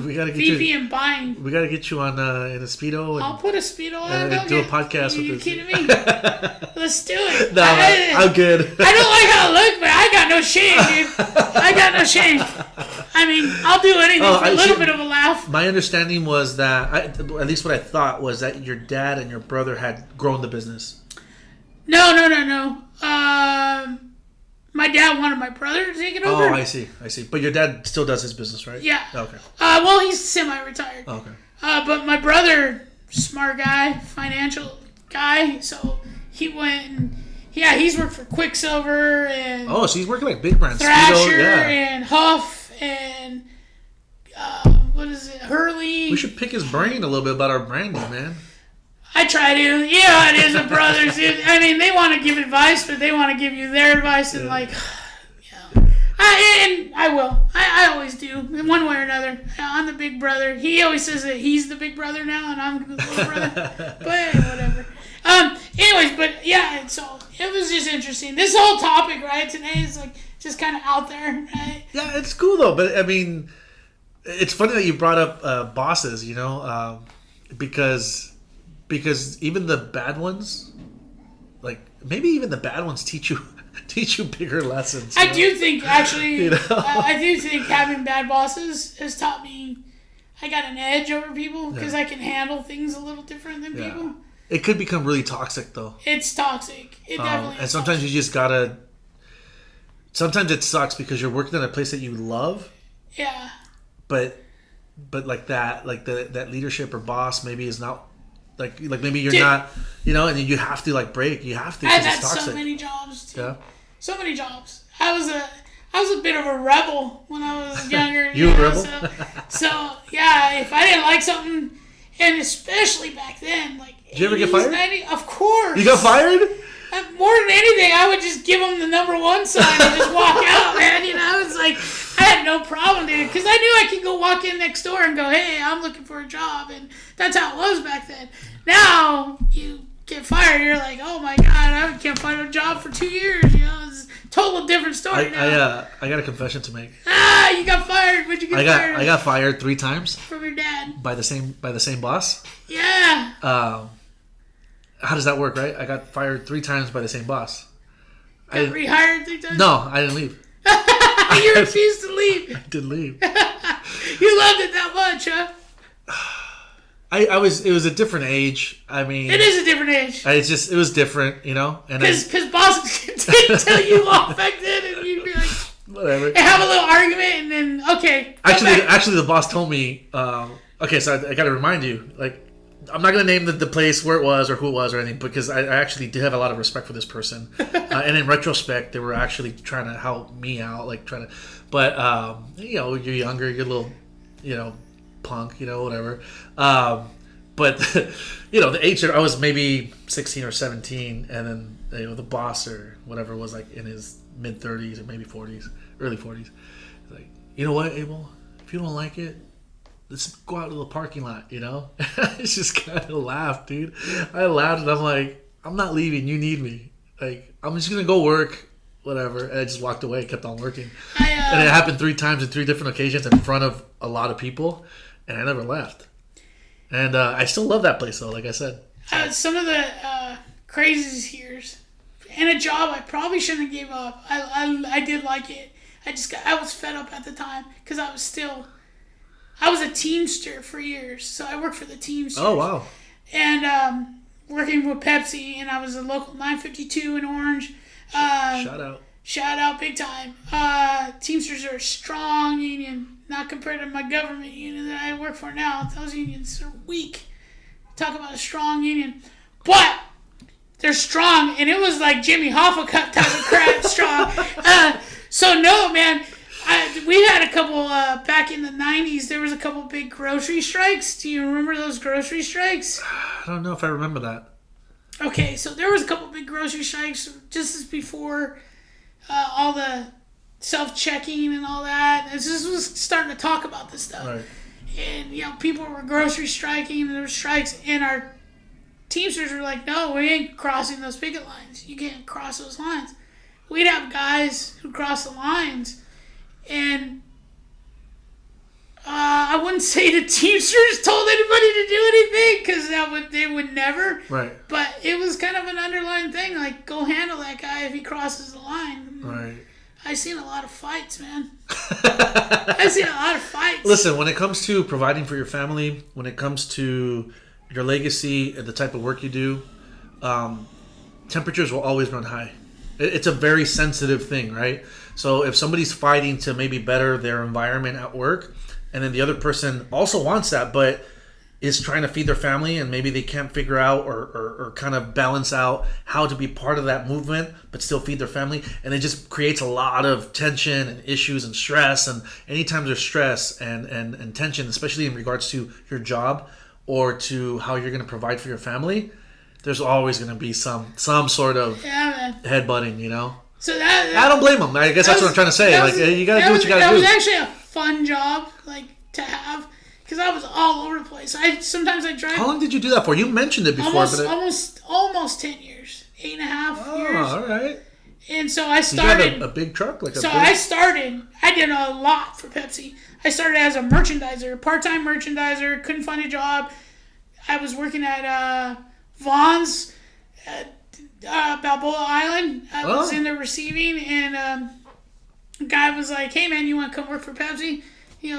we gotta get VP you in buying. We gotta get you on in a Speedo. And, I'll put a Speedo on. do a podcast with you this. kidding me? Let's do it. No, I'm good. I don't like how I look, but I got no shame, dude. I got no shame. I mean, I'll do anything for a little bit of a laugh. My understanding was that, at least what I thought was that your dad and your brother had grown the business. No. My dad wanted my brother to take it over. Oh, I see. But your dad still does his business, right? Yeah. Okay. Well, he's semi-retired. Okay. But my brother, smart guy, financial guy, so he went and he's worked for Quicksilver and so he's working like big brands, Thrasher Speedo, and Huff and what is it, Hurley. We should pick his brain a little bit about our branding, man. I try to. You know how it is with brothers. I mean, they want to give advice, but they want to give you their advice, and I will. I always do, in one way or another. I'm the big brother. He always says that he's the big brother now, and I'm the little brother. But hey, whatever. Anyways, but yeah, so it was just interesting. This whole topic, right, today is like just kind of out there, right? Yeah, it's cool though. But I mean, it's funny that you brought up bosses. Because even the bad ones, like maybe even the bad ones teach you bigger lessons. I do think actually, I do think having bad bosses has taught me I got an edge over people because I can handle things a little different than people. It could become really toxic though. It's toxic. It definitely. And sometimes you just gotta. Sometimes it sucks because you're working in a place that you love. Yeah. But like that, like that leadership or boss maybe is not. Like maybe you're not, and you have to break. You have to. I've had so many jobs too. Yeah. So many jobs. I was a bit of a rebel when I was younger. You a rebel? So yeah, if I didn't like something, and especially back then, did you ever get fired? 90s, of course. You got fired? More than anything, I would just give them the number one sign and just walk out, man. I was like, I had no problem, dude, because I knew I could go walk in next door and go, hey, I'm looking for a job, and that's how it was back then. Now, you get fired, you're like, oh my God, I can't find a job for 2 years, It's a total different story now. I got a confession to make. You got fired. What'd you get fired? I got fired 3 times. From your dad. By the same boss. Yeah. How does that work, right? I got fired 3 times by the same boss. Got rehired 3 times? No, I didn't leave. You refused to leave. I didn't leave. You loved it that much, huh? It was a different age. I mean, it is a different age. It was different, and because bosses could tell you off back then, and you'd be like, whatever, and have a little argument, and then okay. Actually, the boss told me, okay, so I got to remind you, I'm not going to name the place where it was or who it was or anything because I actually did have a lot of respect for this person. And in retrospect, they were actually trying to help me out, but, you're younger, you're a little, punk, whatever. But, the age, I was maybe 16 or 17 and then, the boss or whatever was in his mid-30s or maybe 40s, early 40s. Like, you know what, Abel? If you don't like it, let's go out to the parking lot, I just kind of laughed, dude. I laughed and I'm like, I'm not leaving. You need me. I'm just going to go work, whatever. And I just walked away, kept on working. And it happened 3 times in 3 different occasions in front of a lot of people. And I never left. And I still love that place, though, like I said. Some of the craziest years. And a job I probably shouldn't have gave up. I did like it. I was fed up at the time because I was a Teamster for years, so I worked for the Teamsters. Oh, wow. And working with Pepsi, and I was a local 952 in Orange. Shout out big time. Teamsters are a strong union, not compared to my government union that I work for now. Those unions are weak. Talk about a strong union. But they're strong, and it was like Jimmy Hoffa type of crap strong. So no, man. We had a couple, back in the 90s, there was a couple big grocery strikes. Do you remember those grocery strikes? I don't know if I remember that. Okay, so there was a couple big grocery strikes just as before all the self-checking and all that. This was starting to talk about this stuff. Right. And, people were grocery striking, and there were strikes, and our Teamsters were like, no, we ain't crossing those picket lines. You can't cross those lines. We'd have guys who cross the lines, and I wouldn't say the Teamsters told anybody to do anything, because they would never. Right. But it was kind of an underlying thing, like, go handle that guy if he crosses the line. Right. I've seen a lot of fights, man. I've seen a lot of fights. Listen, when it comes to providing for your family, when it comes to your legacy and the type of work you do, temperatures will always run high. It's a very sensitive thing, right? So if somebody's fighting to maybe better their environment at work, and then the other person also wants that, but is trying to feed their family, and maybe they can't figure out or kind of balance out how to be part of that movement but still feed their family, and it just creates a lot of tension and issues and stress. And anytime there's stress and tension, especially in regards to your job or to how you're going to provide for your family, there's always going to be some sort of headbutting, So that I don't blame them. I guess that's what I'm trying to say. You got to do what you got to do. That was actually a fun job, to have. Because I was all over the place. Sometimes I drive. How long did you do that for? You mentioned it before. Almost 10 years. 8.5 years. Oh, all right. And so I started. Did you have a big truck? I did a lot for Pepsi. I started as a merchandiser, part-time merchandiser, couldn't find a job. I was working at Vaughn's at Balboa Island. I was in the receiving, and a guy was like, hey, man, you want to come work for Pepsi?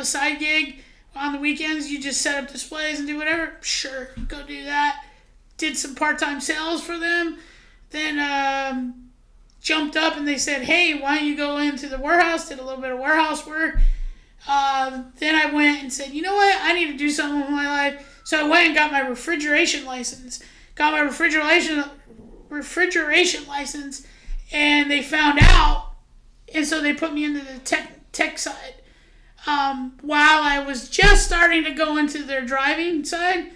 Side gig. On the weekends, you just set up displays and do whatever. Sure, go do that. Did some part-time sales for them. Then jumped up and they said, hey, why don't you go into the warehouse? Did a little bit of warehouse work. Then I went and said, you know what? I need to do something with my life. So I went and got my refrigeration license. Got my refrigeration license, and they found out, and so they put me into the tech side. While I was just starting to go into their driving side,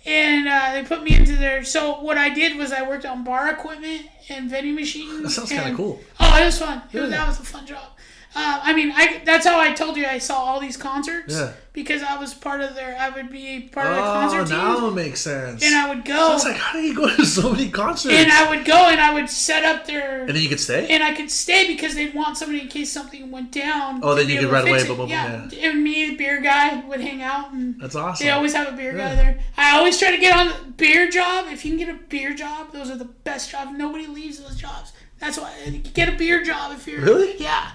and they put me into their. So what I did was I worked on bar equipment and vending machines. That sounds kind of cool. Oh, it was fun. That was a fun job. That's how I told you I saw all these concerts. Yeah. Because I was part of I would be part of the concert team. Oh, now it makes sense. And I would go. So I was like, how do you go to so many concerts? And I would go and I would set up their. And then you could stay? And I could stay because they'd want somebody in case something went down. Oh, then you could right away. Boom, yeah. And me, the beer guy, would hang out. And that's awesome. They always have a beer guy there. I always try to get on the beer job. If you can get a beer job, those are the best jobs. Nobody leaves those jobs. That's why. Get a beer job if you're. Really? Yeah.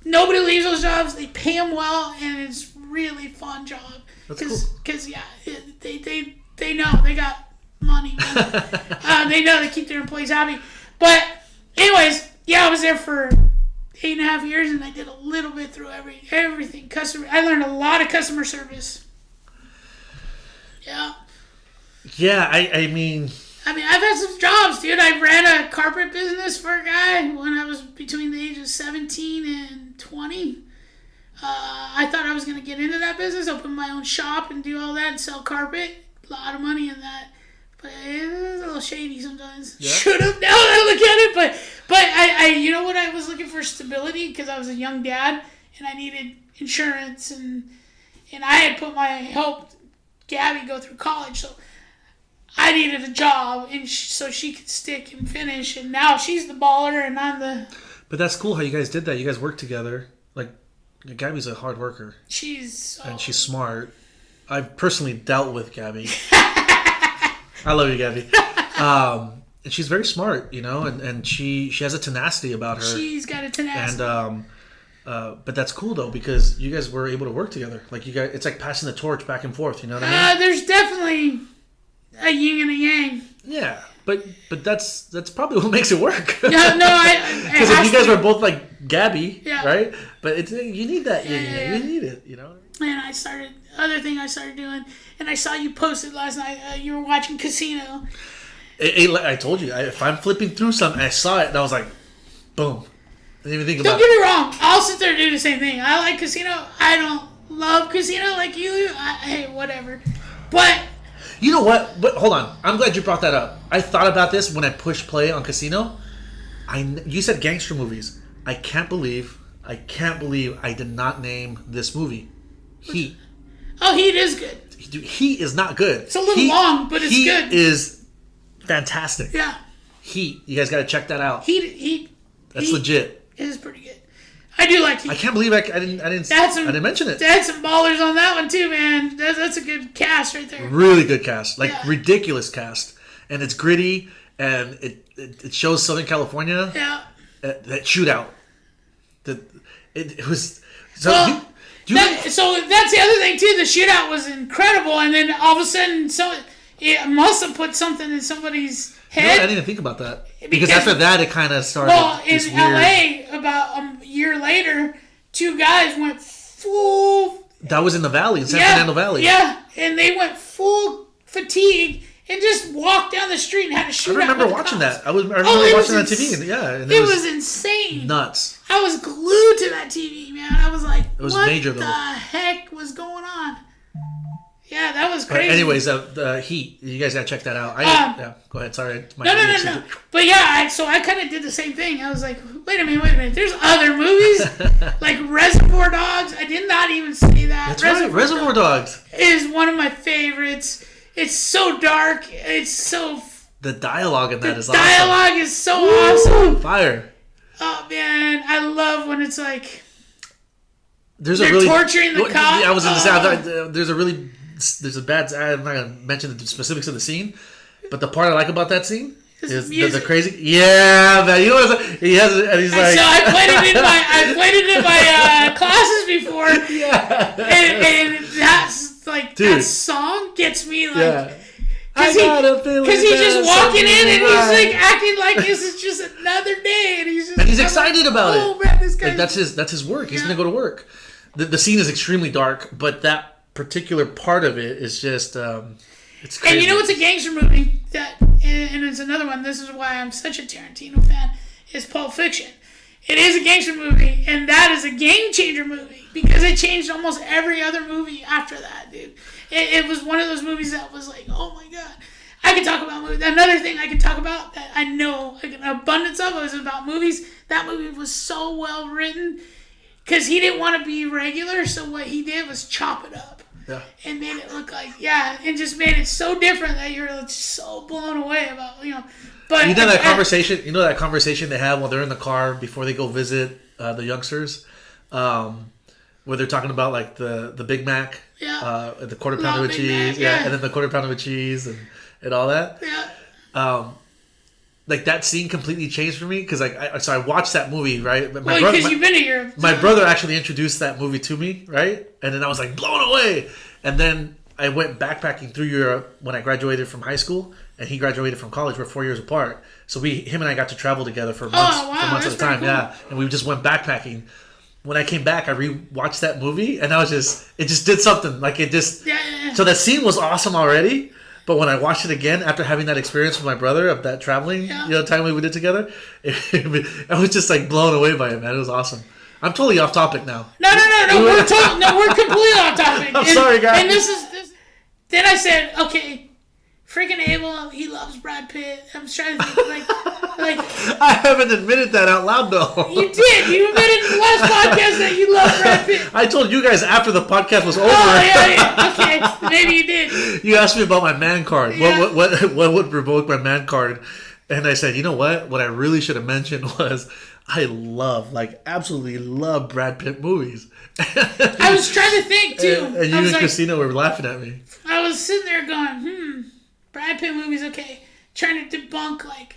Nobody leaves those jobs. They pay them well, and it's really fun job. That's cool. Because they know they got money. They know they keep their employees happy. But anyways, I was there for 8.5 years, and I did a little bit through everything. I learned a lot of customer service. Yeah. Yeah, I mean, I've had some jobs, dude. I ran a carpet business for a guy when I was between the ages of 17 and 20. I thought I was going to get into that business, open my own shop and do all that and sell carpet. A lot of money in that. But it was a little shady sometimes. Yeah. Should have, now that I look at it. But I you know what, I was looking for stability because I was a young dad and I needed insurance and I had helped Gabby go through college, so I needed a job and so she could stick and finish, and now she's the baller and I'm the... But that's cool how you guys did that. You guys worked together. Like, Gabby's a hard worker. She's smart. I've personally dealt with Gabby. I love you, Gabby. And she's very smart, and she has a tenacity about her. She's got a tenacity. And but that's cool though because you guys were able to work together. Like you guys, it's like passing the torch back and forth. You know what I mean? There's definitely a yin and a yang. Yeah, but that's probably what makes it work. No, because if you guys were both like Gabby, yeah. Right? But you need that. You need it. And I started doing, and I saw you posted last night. You were watching Casino. I told you, if I'm flipping through something, I saw it, and I was like, boom. I didn't even think about it. Don't get me wrong. I'll sit there and do the same thing. I like Casino. I don't love Casino like you. Hey, whatever. But... You know what? But hold on. I'm glad you brought that up. I thought about this when I pushed play on Casino. You said gangster movies. I can't believe I can't believe I did not name this movie. Heat. Oh, Heat is good. Dude, Heat is not good. It's a little long, but it's good. Heat is fantastic. Yeah. Heat. You guys got to check that out. Heat. That's legit. It is pretty good. I do like Heat. I can't believe I didn't mention it. They had some ballers on that one too, man. That's a good cast right there. Really good cast. Ridiculous cast. And it's gritty, and it shows Southern California. Yeah. That shootout. It was... So that's the other thing too. The shootout was incredible, and then all of a sudden, it must have put something in somebody's head. I didn't even think about that because after that, it kind of started. Well, in LA, about a year later, 2 guys went full. That was in the valley, in San Fernando Valley. Yeah, and they went full fatigue and just walked down the street and had a shootout. I remember watching that. I remember watching that TV. And it was insane. Nuts. I was glued to that TV, man. I was like, what major, the heck was going on? Yeah, that was crazy. Anyways, the Heat. You guys gotta check that out. Go ahead. Sorry. No. But yeah, so I kind of did the same thing. I was like, wait a minute. There's other movies like Reservoir Dogs. I did not even say that. That's right. Reservoir Dogs is one of my favorites. It's so dark. It's so... The dialogue in that is awesome. The dialogue is so awesome. Fire. Oh, man. I love when it's like... They're torturing the cop. I was going to say, there's a bad... I'm not going to mention the specifics of the scene, but the part I like about that scene is the crazy... Yeah, man. You know what he has, and he's like... So I played it in my classes before. Yeah. And that's... Like, dude, that song gets me, like... Yeah. Because he's just walking in and he's, like, acting like this is just another day. And he's excited about it. Oh, man, this guy... Like, that's his work. He's going to go to work. The scene is extremely dark, but that particular part of it is just... it's crazy. And you know what's a gangster movie? And it's another one. This is why I'm such a Tarantino fan. Is Pulp Fiction. It is a gangster movie, and that is a game changer movie because it changed almost every other movie after that, dude. It was one of those movies that was like, oh my god. I could talk about movies. Another thing I could talk about that I know an abundance of was about movies. That movie was so well written because he didn't want to be regular, so what he did was chop it up. Yeah. And made it look like, and just made it so different that you're like so blown away about, But you know that conversation. You know that conversation they have while they're in the car before they go visit the youngsters, where they're talking about like the Big Mac, the quarter pounder with cheese, and then the quarter pounder with cheese and all that. Yeah. Like that scene completely changed for me because I watched that movie, right. Because you've been here. My brother actually introduced that movie to me, right, and then I was like blown away, and then I went backpacking through Europe when I graduated from high school. And he graduated from college. We're 4 years apart. So him and I got to travel together for months at a time. Cool. Yeah. And we just went backpacking. When I came back, I rewatched that movie and it just did something. Like it just... Yeah. So that scene was awesome already. But when I watched it again, after having that experience with my brother of that traveling, time we did together, I was just like blown away by it, man. It was awesome. I'm totally off topic now. No. We're completely off topic. I'm sorry, guys. And this. Then I said, okay... Freaking Abel, he loves Brad Pitt. I'm trying to think, like... I haven't admitted that out loud, though. You did. You admitted in the last podcast that you love Brad Pitt. I told you guys after the podcast was over. Oh, yeah. Okay, maybe you did. You asked me about my man card. Yeah. What would provoke my man card? And I said, you know what? What I really should have mentioned was I absolutely love Brad Pitt movies. I was trying to think, too. And you and Christina were laughing at me. I was sitting there going, Brad Pitt movies, okay. Trying to debunk, like...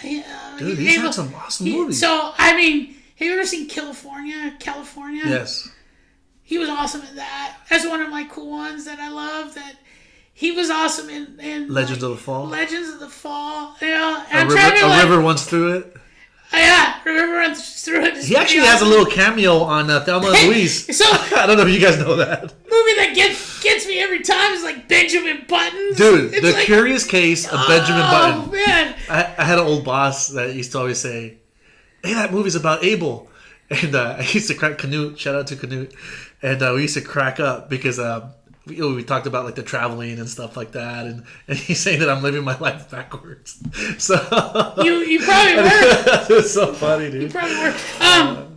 Dude, he's had some awesome movies. So, I mean, have you ever seen California? Yes. He was awesome in that. That's one of my cool ones that I love. That he was awesome in Legends of the Fall. Legends of the Fall. River runs through it. Yeah, River runs through it. He actually has a little cameo on Thelma and Louise. So I don't know if you guys know that. Movie that gets me every time is like Benjamin Button. Dude, the Curious Case of Benjamin Button. Oh man! I had an old boss that used to always say, "Hey, that movie's about Abel," and I used to crack Canute. Shout out to Canute, and we used to crack up because we talked about like the traveling and stuff like that, and he's saying that I'm living my life backwards. So you probably were. It's so funny, dude. You probably were.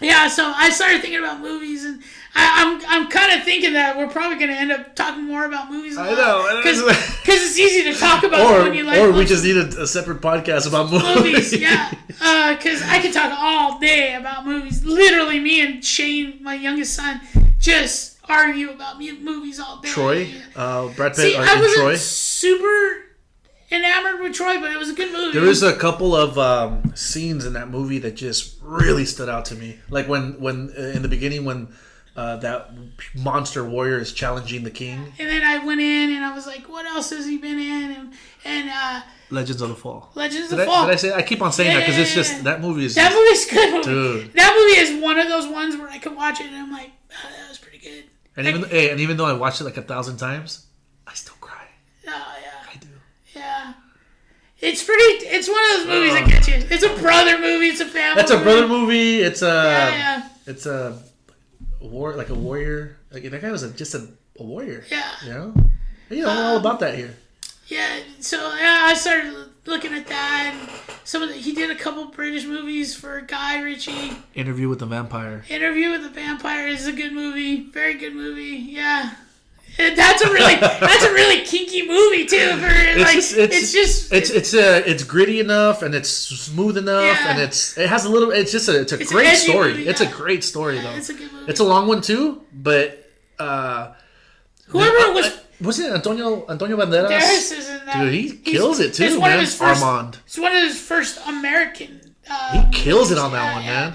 Yeah, so I started thinking about movies, and I'm kind of thinking that we're probably going to end up talking more about movies. I know, because it's easy to talk about when you like. Or we just need a separate podcast about movies. Yeah, because I could talk all day about movies. Literally, me and Shane, my youngest son, just argue about movies all day. Troy, Brad Pitt, See, I wasn't Troy. super enamored with Troy, but it was a good movie. There was a couple of scenes in that movie that just really stood out to me. Like when in the beginning when that monster warrior is challenging the king. And then I went in and I was like, what else has he been in? And Legends of the Fall. Legends of the Fall. Did I say? I keep on saying that because it's just that movie is. That movie's good. Dude. That movie is one of those ones where I can watch it and I'm like, oh, that was pretty good. And even though I watched it like 1,000 times, I still cry. Oh yeah. I do. Yeah. It's one of those movies that gets you. It's a brother movie. It's a family. That's a brother movie. It's a. Yeah. It's a warrior. Like that guy was just a warrior. Yeah. You know all about that here. Yeah. So yeah, I started looking at that. And he did a couple British movies for Guy Ritchie. Interview with the Vampire. Interview with the Vampire is a good movie. Very good movie. Yeah. And that's a really kinky movie too. It's gritty enough and it's smooth enough and it's a great story. Movie, it's a great story though. It's a good movie. It's a long one too, but whoever was it Antonio Banderas? Is in that. Dude, he kills it too, man. Armand. It's one of his first American. He kills it on that one, man.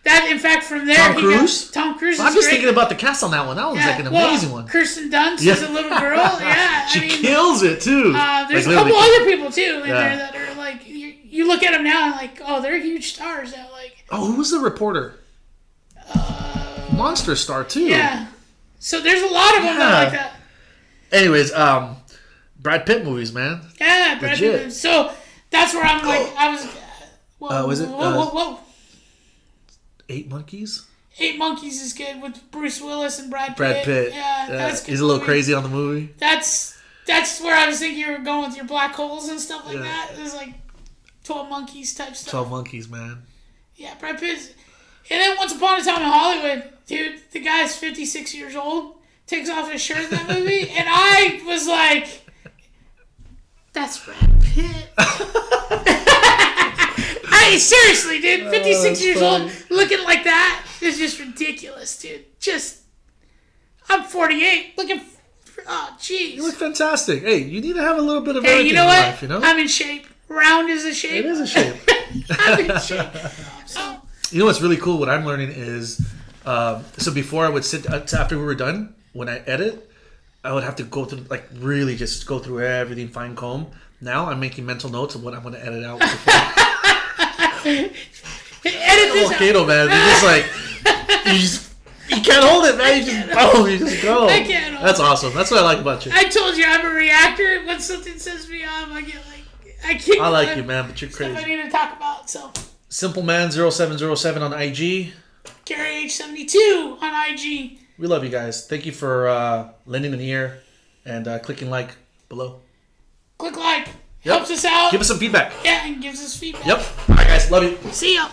That, in fact, from there, Tom Cruise. Tom Cruise. I'm just thinking about the cast on that one. That one's like an amazing one. Kirsten Dunst is a little girl. Yeah, she kills it too. There's a couple other people too in there that are like you look at them now and like, oh, they're huge stars. That like. Oh, who was the reporter? Monster star too. Yeah. So there's a lot of them that like that. Anyways, Brad Pitt movies, man. Yeah, Brad Pitt. So that's where I'm like, I was. Whoa, was it? Whoa. 8 Monkeys? 8 Monkeys is good with Bruce Willis and Brad Pitt. Brad Pitt. Yeah, that's good. He's a little crazy on the movie. That's where I was thinking you were going with your black holes and stuff like that. It was like 12 Monkeys type stuff. 12 Monkeys, man. Yeah, Brad Pitt. And then Once Upon a Time in Hollywood, dude, the guy's 56 years old, takes off his shirt in that movie, and I was like, that's Brad Pitt. Seriously, dude, 56 years old, looking like that is just ridiculous, dude. I'm 48, looking, oh, jeez. You look fantastic. Hey, you need to have a little bit of everything you know what? in life, you know? I'm in shape. Round is a shape. It is a shape. I'm in shape. You know what's really cool? What I'm learning is, so before I would sit, after we were done, when I edit, I would have to go through, like, really just go through everything, fine comb. Now I'm making mental notes of what I'm going to edit out before. Edit this volcano, man. You're just like, you can't hold it, man. You just go. I can't hold That's awesome. That's what I like about you. I told you I'm a reactor. When something sets me off, I get like, I like you, man, but you're crazy. Stuff I need to talk about, so. Simpleman0707 on IG. Gary H72 on IG. We love you guys. Thank you for lending an ear and clicking like below. Click like. Helps us out. Give us some feedback. Yeah, and gives us feedback. Yep. All right, guys. Love you. See ya.